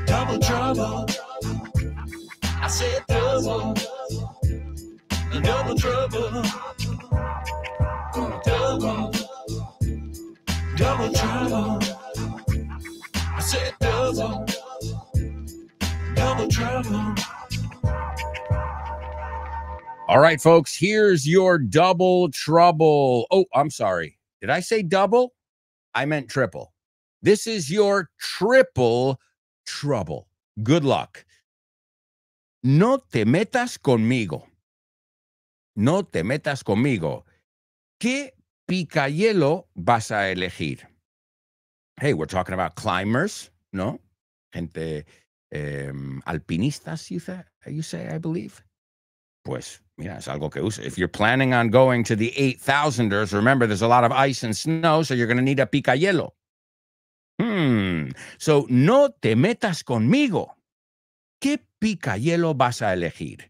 Double trouble. I said double trouble. Double trouble. I said double trouble. All right, folks, here's your double trouble. Oh, I'm sorry. Did I say double? I meant triple. This is your triple trouble. Good luck. No te metas conmigo. No te metas conmigo. ¿Qué picahielo vas a elegir? Hey, we're talking about climbers, no? Gente alpinistas, you say, I believe. Pues, mira, es algo que usa. If you're planning on going to the 8,000ers, remember there's a lot of ice and snow, so you're going to need a picahielo. So, no te metas conmigo. ¿Qué picahielo vas a elegir?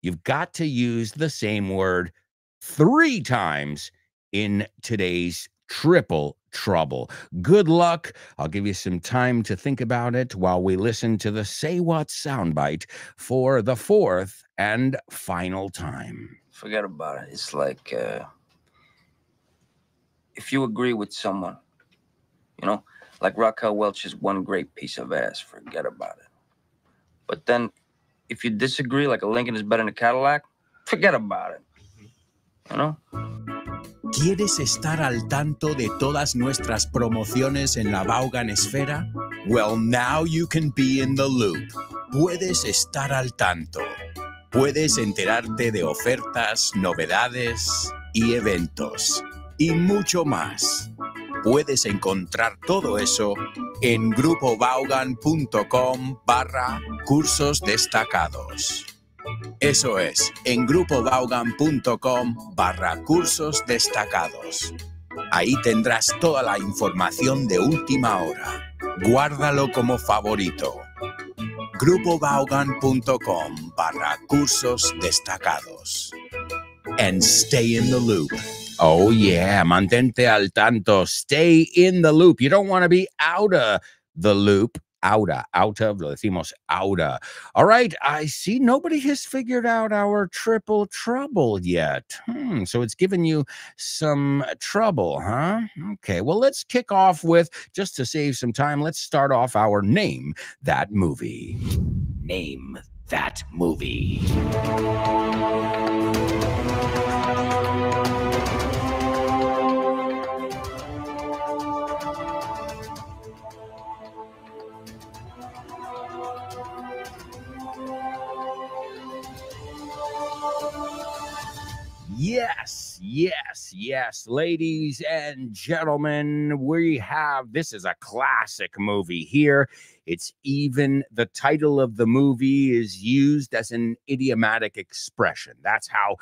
You've got to use the same word 3 times in today's triple trouble. Good luck. I'll give you some time to think about it while we listen to the Say What soundbite for the 4th and final time. Forget about it. It's like if you agree with someone, you know, like Raquel Welch's one great piece of ass, forget about it. But then if you disagree, like a Lincoln is better than a Cadillac, forget about it. You know? ¿Quieres estar al tanto de todas nuestras promociones en la Vaughan Esfera? Well, now you can be in the loop. Puedes estar al tanto. Puedes enterarte de ofertas, novedades y eventos. Y mucho más. Puedes encontrar todo eso en grupovaughan.com/cursos destacados. Eso es, en grupovaughan.com/cursos destacados. Ahí tendrás toda la información de última hora. Guárdalo como favorito. grupovaughan.com/cursos destacados. And stay in the loop. Oh, yeah. Mantente al tanto. Stay in the loop. You don't want to be out of the loop. Out of, lo decimos outa. All right, I see nobody has figured out our triple trouble yet. So it's given you some trouble, huh? Okay, well, let's kick off with, just to save some time, let's start off our Name That Movie. Name That Movie. Yes, ladies and gentlemen, this is a classic movie here. It's even, the title of the movie is used as an idiomatic expression. That's how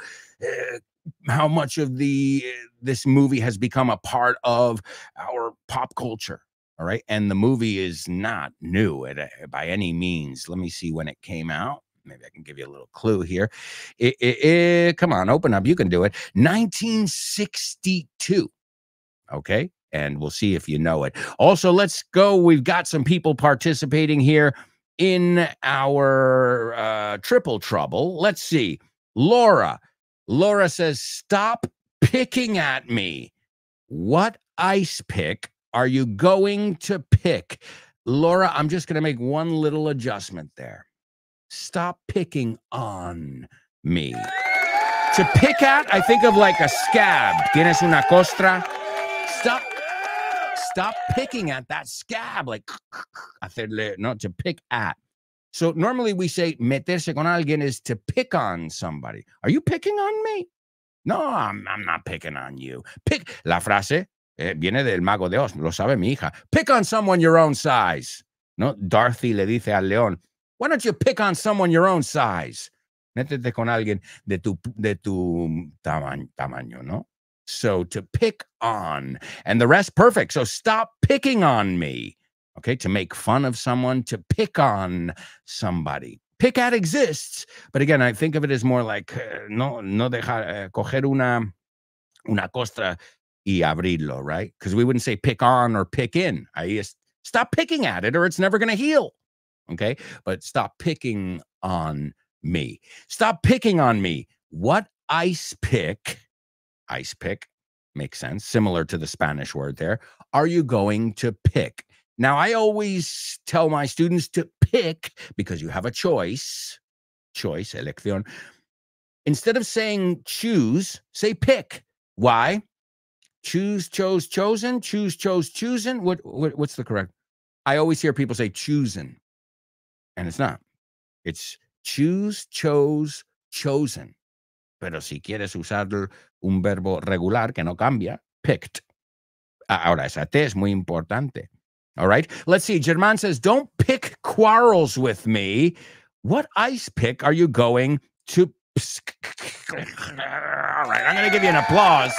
much of this movie has become a part of our pop culture. All right, and the movie is not new by any means. Let me see when it came out. Maybe I can give you a little clue here. Come on, open up. You can do it. 1962. Okay, and we'll see if you know it. Also, let's go. We've got some people participating here in our triple trouble. Let's see. Laura says, stop picking at me. What ice pick are you going to pick? Laura, I'm just going to make one little adjustment there. Stop picking on me. To pick at, I think of like a scab. Tienes una costra. Stop picking at that scab. Like, hacerle, no, to pick at. So normally we say meterse con alguien is to pick on somebody. Are you picking on me? No, I'm not picking on you. La frase viene del Mago de Oz, lo sabe mi hija. Pick on someone your own size. No, Dorothy le dice al león, why don't you pick on someone your own size? Métete con alguien de tu tamaño, ¿no? So to pick on, and the rest perfect. So stop picking on me. Okay, to make fun of someone, to pick on somebody. Pick at exists, but again, I think of it as more like no dejar coger una costra y abrirlo, right? Because we wouldn't say pick on or pick in. Stop picking at it or it's never going to heal. Okay, but stop picking on me. Stop picking on me. What ice pick makes sense, similar to the Spanish word there. Are you going to pick? Now, I always tell my students to pick because you have a choice, elección. Instead of saying choose, say pick. Why? Choose, chose, chosen, choose, chose, chosen. What's the correct? I always hear people say chosen, and it's not. It's choose, chose, chosen. Pero si quieres usar un verbo regular que no cambia, picked. Ahora, esa T es muy importante. All right. Let's see. German says, don't pick quarrels with me. What ice pick are you going to? All right. I'm going to give you an applause,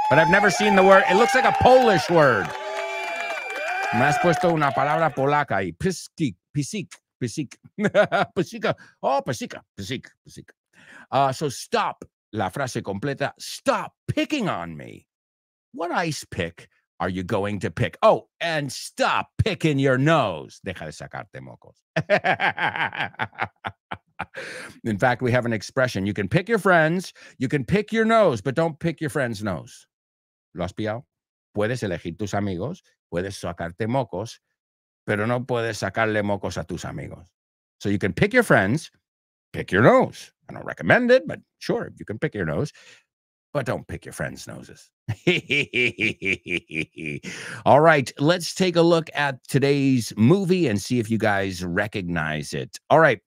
but I've never seen the word. It looks like a Polish word. Me has puesto una palabra polaca ahí. Pisik. Pisika. Oh, pisika. So stop. La frase completa. Stop picking on me. What ice pick are you going to pick? Oh, and stop picking your nose. Deja de sacarte mocos. In fact, we have an expression. You can pick your friends, you can pick your nose, but don't pick your friend's nose. ¿Lo has pillado? Puedes elegir tus amigos, puedes sacarte mocos, pero no puedes sacarle mocos a tus amigos. So you can pick your friends, pick your nose. I don't recommend it, but sure, you can pick your nose. But don't pick your friends' noses. All right, let's take a look at today's movie and see if you guys recognize it. All right,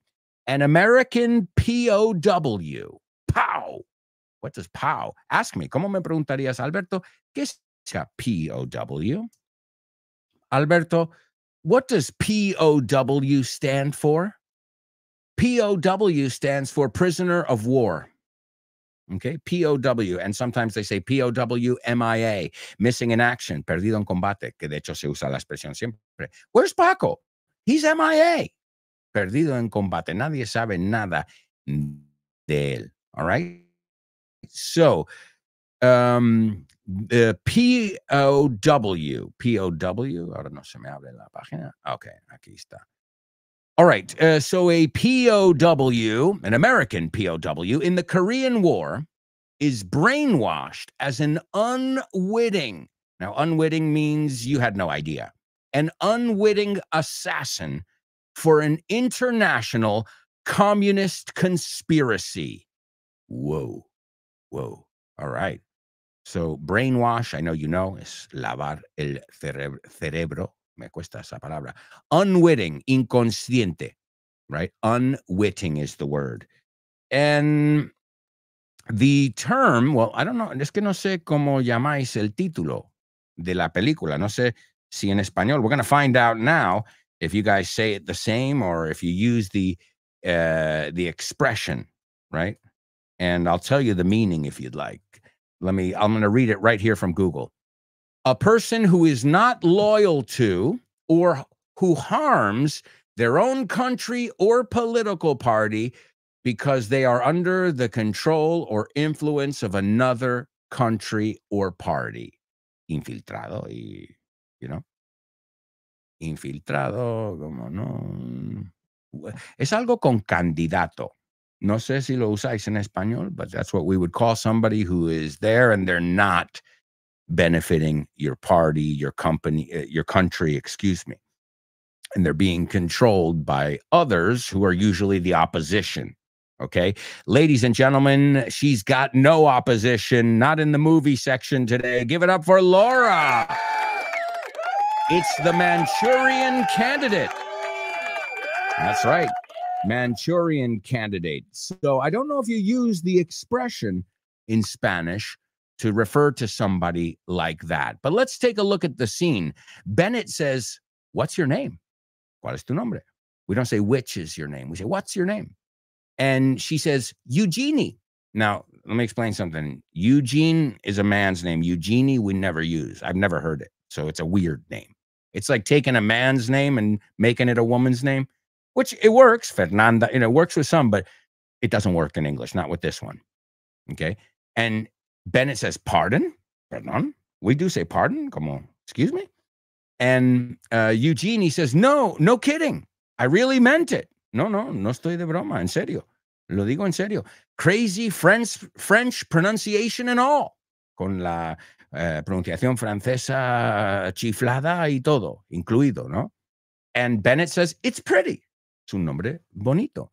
an American POW. POW. What does POW? Ask me. ¿Cómo me preguntarías, Alberto? ¿Qué es POW? Alberto, what does POW stand for? POW stands for prisoner of war. Okay, POW, and sometimes they say POW MIA, missing in action, perdido en combate, que de hecho se usa la expresión siempre. Where's Paco? He's MIA, perdido en combate. Nadie sabe nada de él. All right. So, the POW, ahora no se me abre la página. Okay, aquí está. All right, so a POW, an American POW in the Korean War is brainwashed as an unwitting, now unwitting means you had no idea, an unwitting assassin for an international communist conspiracy. Whoa. All right. So brainwash, I know you know, es lavar el cerebro. Me cuesta esa palabra. Unwitting, inconsciente, right? Unwitting is the word. And the term, well, I don't know, es que no sé cómo llamáis el título de la película. No sé si en español. We're going to find out now if you guys say it the same or if you use the expression, right? And I'll tell you the meaning if you'd like. I'm going to read it right here from Google. A person who is not loyal to or who harms their own country or political party because they are under the control or influence of another country or party. Infiltrado, you know. Infiltrado, como no. Es algo con candidato. No sé si lo usáis en español, but that's what we would call somebody who is there and they're not benefiting your party, your company, your country, excuse me. And they're being controlled by others who are usually the opposition. Okay, ladies and gentlemen, she's got no opposition, not in the movie section today. Give it up for Laura. It's the Manchurian Candidate. That's right, Manchurian Candidate. So I don't know if you use the expression in Spanish to refer to somebody like that, but let's take a look at the scene. Bennett says, "What's your name? ¿Cuál es tu nombre?" We don't say, "Which is your name?" We say, "What's your name?" And she says, "Eugenie." Now, let me explain something. Eugene is a man's name. Eugenie, we never use. I've never heard it. So it's a weird name. It's like taking a man's name and making it a woman's name, which it works. Fernanda, it works with some, but it doesn't work in English, not with this one. Okay. And Bennett says, "Pardon? Pardon?" We do say pardon. Come on. Excuse me. And Eugenie says, "No, no kidding. I really meant it. No estoy de broma. En serio. Lo digo en serio. Crazy French pronunciation and all. Con la pronunciación francesa chiflada y todo, incluido, ¿no?" And Bennett says, "It's pretty. Es un nombre bonito."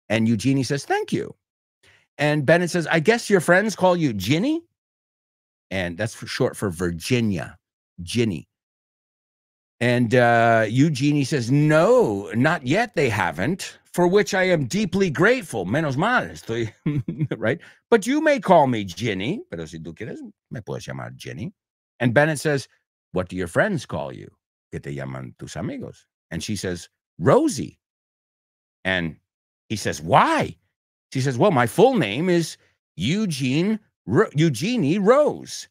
And Eugenie says, "Thank you." And Bennett says, "I guess your friends call you Ginny?" And that's short for Virginia. Ginny. And Eugenie says, "No, not yet they haven't, for which I am deeply grateful. Menos mal, estoy," right? "But you may call me Ginny, pero si tú quieres, me puedes llamar Ginny." And Bennett says, "What do your friends call you? ¿Qué te llaman tus amigos?" And she says, "Rosie." And he says, "Why?" She says, "Well, my full name is Eugenie Rose.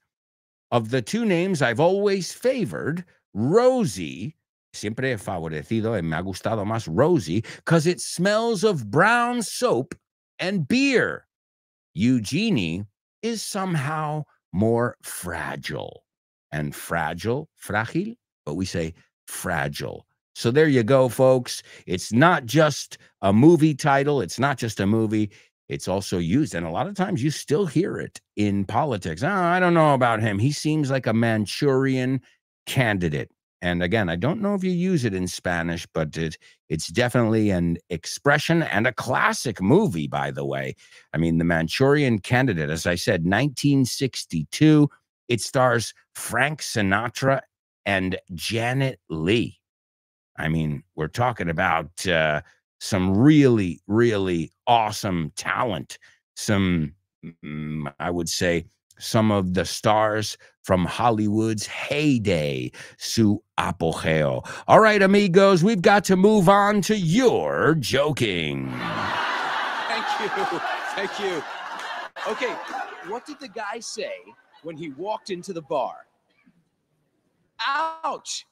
Of the two names I've always favored, Rosie, siempre he favorecido y me ha gustado más Rosie, because it smells of brown soap and beer. Eugenie is somehow more fragile." And fragile, frágil, but we say fragile. So there you go, folks. It's not just a movie title. It's not just a movie. It's also used, and a lot of times you still hear it in politics. "Oh, I don't know about him. He seems like a Manchurian Candidate." And again, I don't know if you use it in Spanish, but it's definitely an expression and a classic movie, by the way. I mean, The Manchurian Candidate, as I said, 1962. It stars Frank Sinatra and Janet Leigh. I mean, we're talking about some really, really awesome talent. Some, I would say, some of the stars from Hollywood's heyday, su apogeo. All right, amigos, we've got to move on to your joking. Thank you. Thank you. Okay, what did the guy say when he walked into the bar? Ouch!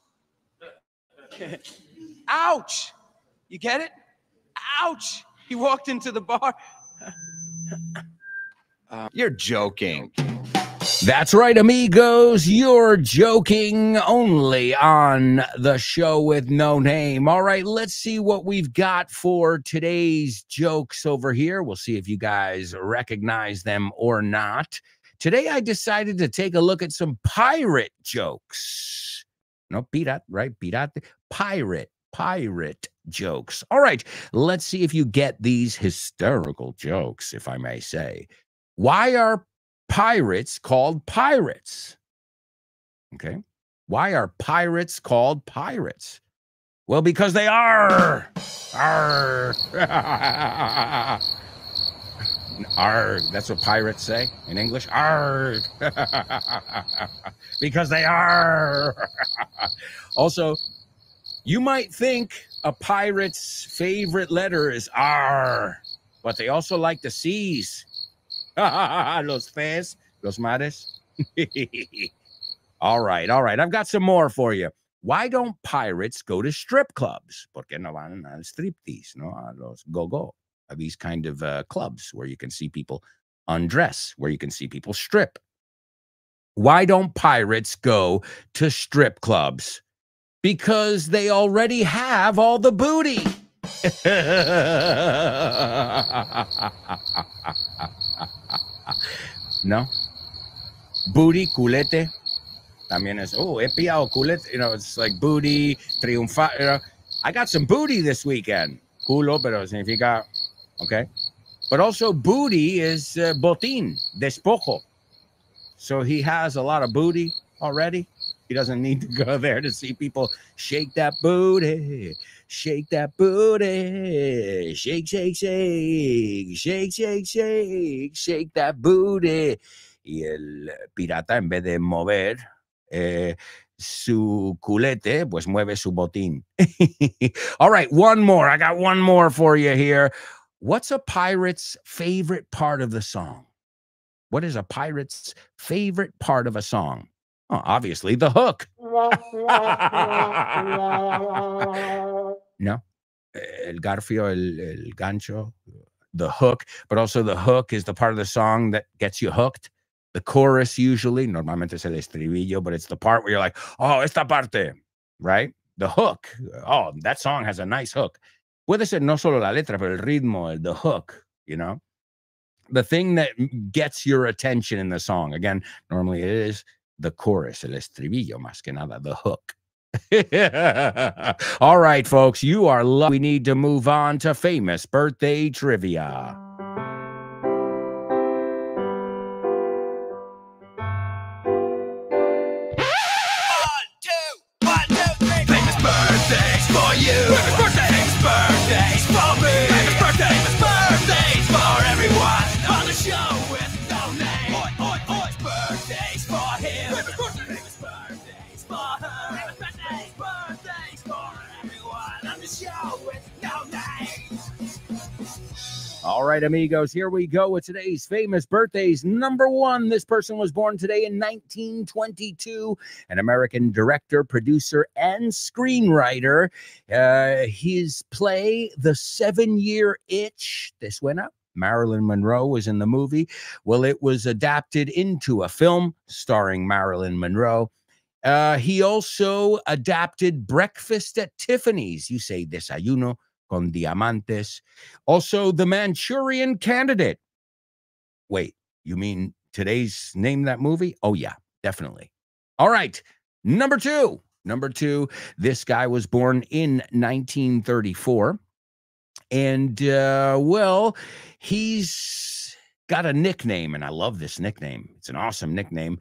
Ouch! You get it? Ouch! He walked into the bar. You're joking. That's right, amigos. You're joking only on the show with no name. All right, let's see what we've got for today's jokes over here. We'll see if you guys recognize them or not. Today, I decided to take a look at some pirate jokes. No, pirate, right? Pirate. Pirate jokes. All right, let's see if you get these hysterical jokes, if I may say. Why are pirates called pirates? Okay. Why are pirates called pirates? Well, because they are. Arr. Arr. That's what pirates say in English. Arr. Because they are. Also, you might think a pirate's favorite letter is R, but they also like the C's. Los Fes, los mares. All right. I've got some more for you. Why don't pirates go to strip clubs? Porque no van al striptease, no? A los go-go. These kind of clubs where you can see people undress, where you can see people strip. Why don't pirates go to strip clubs? Because they already have all the booty. No? Booty, culete. También es, he pillado culete. You know, it's like booty, triunfa. You know, I got some booty this weekend. Culo, pero significa, okay? But also booty is botín, despojo. So he has a lot of booty already. He doesn't need to go there to see people shake that booty, shake that booty, shake, shake, shake, shake, shake, shake, shake that booty. Y el pirata, en vez de mover su culete, pues mueve su botín. All right, one more. I got one more for you here. What's a pirate's favorite part of the song? What is a pirate's favorite part of a song? Oh, obviously, the hook. No. El garfio, el gancho, the hook. But also the hook is the part of the song that gets you hooked. The chorus usually, normalmente es el estribillo, but it's the part where you're like, oh, esta parte, right? The hook. Oh, that song has a nice hook. Puede ser no solo la letra, pero el ritmo, the hook, you know? The thing that gets your attention in the song. Again, normally it is the chorus, el estribillo, más que nada, the hook. All right, folks, you are lucky. We need to move on to famous birthday trivia. Famous birthdays for you. Famous birthdays for me. Famous birthdays for everyone on the show with no name. Oi, oi, oi. Birthdays for him. Famous birthdays for her. Famous birthdays for everyone on the show with no name. All right, amigos, here we go with today's famous birthdays. Number one, this person was born today in 1922, an American director, producer, and screenwriter. His play, The 7-Year Itch, ¿te suena? Marilyn Monroe was in the movie. Well, it was adapted into a film starring Marilyn Monroe. He also adapted Breakfast at Tiffany's. You say desayuno con diamantes. Also, The Manchurian Candidate. Wait, you mean today's name that movie? Oh, yeah, definitely. All right, number two. Number two, this guy was born in 1934. And, well, he's got a nickname, and I love this nickname. It's an awesome nickname.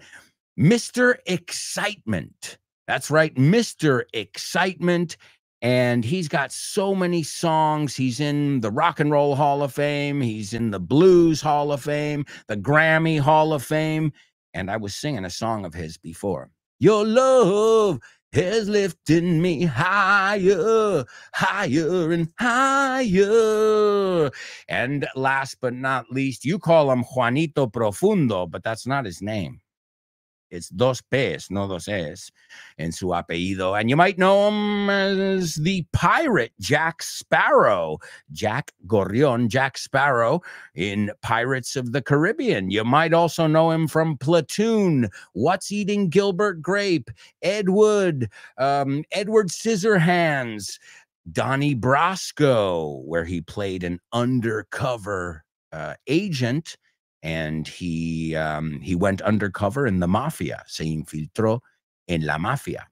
Mr. Excitement. That's right, Mr. Excitement. And he's got so many songs. He's in the Rock and Roll Hall of Fame. He's in the Blues Hall of Fame, the Grammy Hall of Fame. And I was singing a song of his before. Your love is lifting me higher, higher and higher. And last but not least, you call him Juanito Profundo, but that's not his name. It's dos P's, no dos E's, en su apellido. And you might know him as the pirate Jack Sparrow, Jack Gorrión, Jack Sparrow in Pirates of the Caribbean. You might also know him from Platoon, What's Eating Gilbert Grape, Ed Wood, Edward Scissorhands, Donnie Brasco, where he played an undercover agent. And he went undercover in the mafia. Se infiltró en la mafia.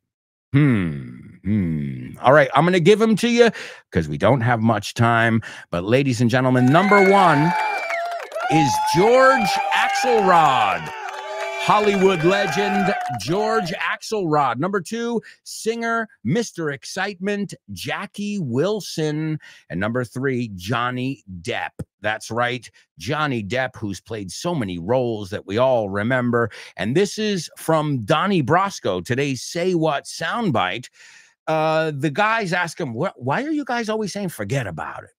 All right, I'm going to give them to you because we don't have much time. But ladies and gentlemen, number one is George Axelrod. Hollywood legend George Axelrod. Number two, singer Mr. Excitement Jackie Wilson. And number three, Johnny Depp. That's right, Johnny Depp, who's played so many roles that we all remember. And this is from Donnie Brasco, today's Say What soundbite. The guys ask him, why are you guys always saying forget about it?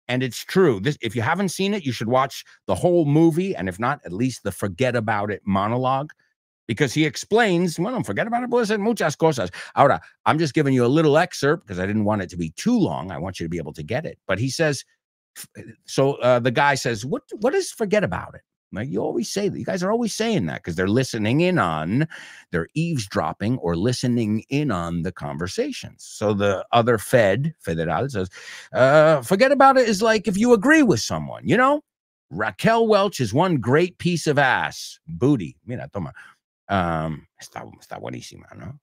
And it's true. If you haven't seen it, you should watch the whole movie. And if not, at least the forget about it monologue. Because he explains, well, forget about it, puede ser muchas cosas. Ahora, I'm just giving you a little excerpt because I didn't want it to be too long. I want you to be able to get it. But he says, so the guy says, what is forget about it? Like, you always say that. You guys are always saying that because they're listening in on, they're eavesdropping or listening in on the conversations. So the other federal says, forget about it is like if you agree with someone, you know? Raquel Welch is one great piece of ass. Booty. Mira, toma. Está buenísima, ¿no?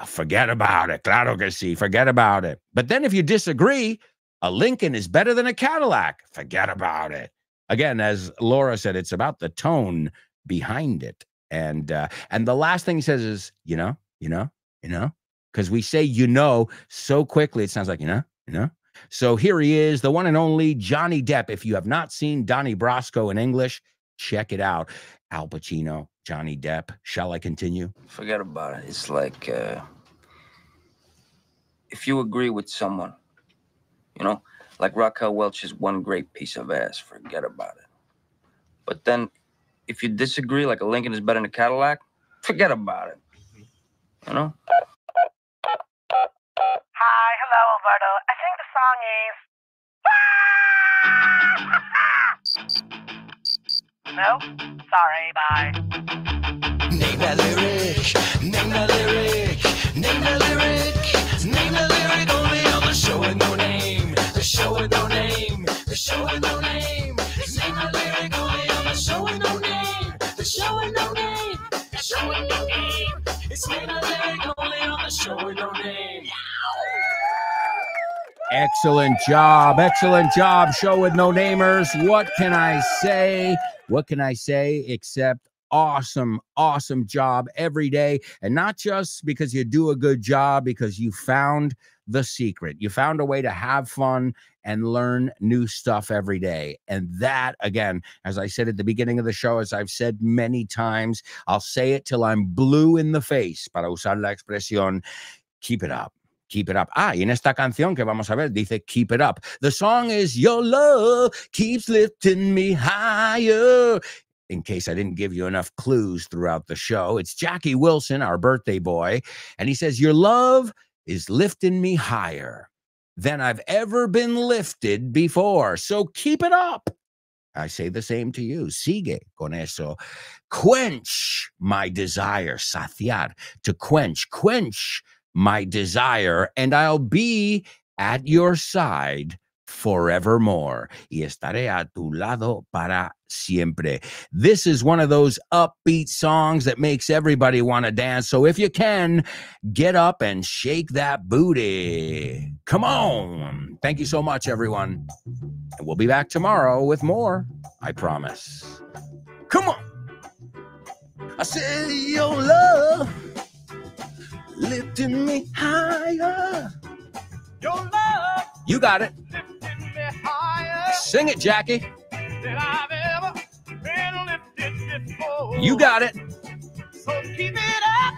Forget about it. Claro que sí. Forget about it. But then if you disagree, A Lincoln is better than a Cadillac. Forget about it. Again, as Laura said, it's about the tone behind it. And the last thing he says is, because we say, so quickly, it sounds like, So here he is, the one and only Johnny Depp. If you have not seen Donnie Brasco in English, check it out. Al Pacino, Johnny Depp. Shall I continue? Forget about it. It's like if you agree with someone, like Raquel Welch's one great piece of ass, forget about it. But then if you disagree, like a Lincoln is better than a Cadillac, forget about it. Hi, hello, Alberto. I think the song is... No? Sorry, bye. Name that lyric, name that lyric, name that lyric, name that lyric only on the show with no name, the show with no name, the show with no name. Name that lyric only on the show with no name, the show with no name, the show with no name. It's name that lyric only on the show with no name. Excellent job, show with no namers. What can I say? Except awesome job every day. And not just because you do a good job, because you found the secret. You found a way to have fun and learn new stuff every day. And that, again, as I said at the beginning of the show, as I've said many times, I'll say it till I'm blue in the face, para usar la expresión, keep it up. Keep it up. Y en esta canción que vamos a ver, dice keep it up. The song is Your Love Keeps Lifting Me Higher. In case I didn't give you enough clues throughout the show, it's Jackie Wilson, our birthday boy. And he says, your love is lifting me higher than I've ever been lifted before. So keep it up. I say the same to you. Sigue con eso. Quench my desire. Saciar. To quench. Quench my desire, and I'll be at your side forevermore. Y estaré a tu lado para siempre. This is one of those upbeat songs that makes everybody want to dance. So if you can, get up and shake that booty. Come on. Thank you so much, everyone. And we'll be back tomorrow with more. I promise. Come on. I say your love lifting me higher. Your love. You got it. Lifting me higher. Sing it, Jackie. Than I've ever been lifted before. You got it. So keep it up.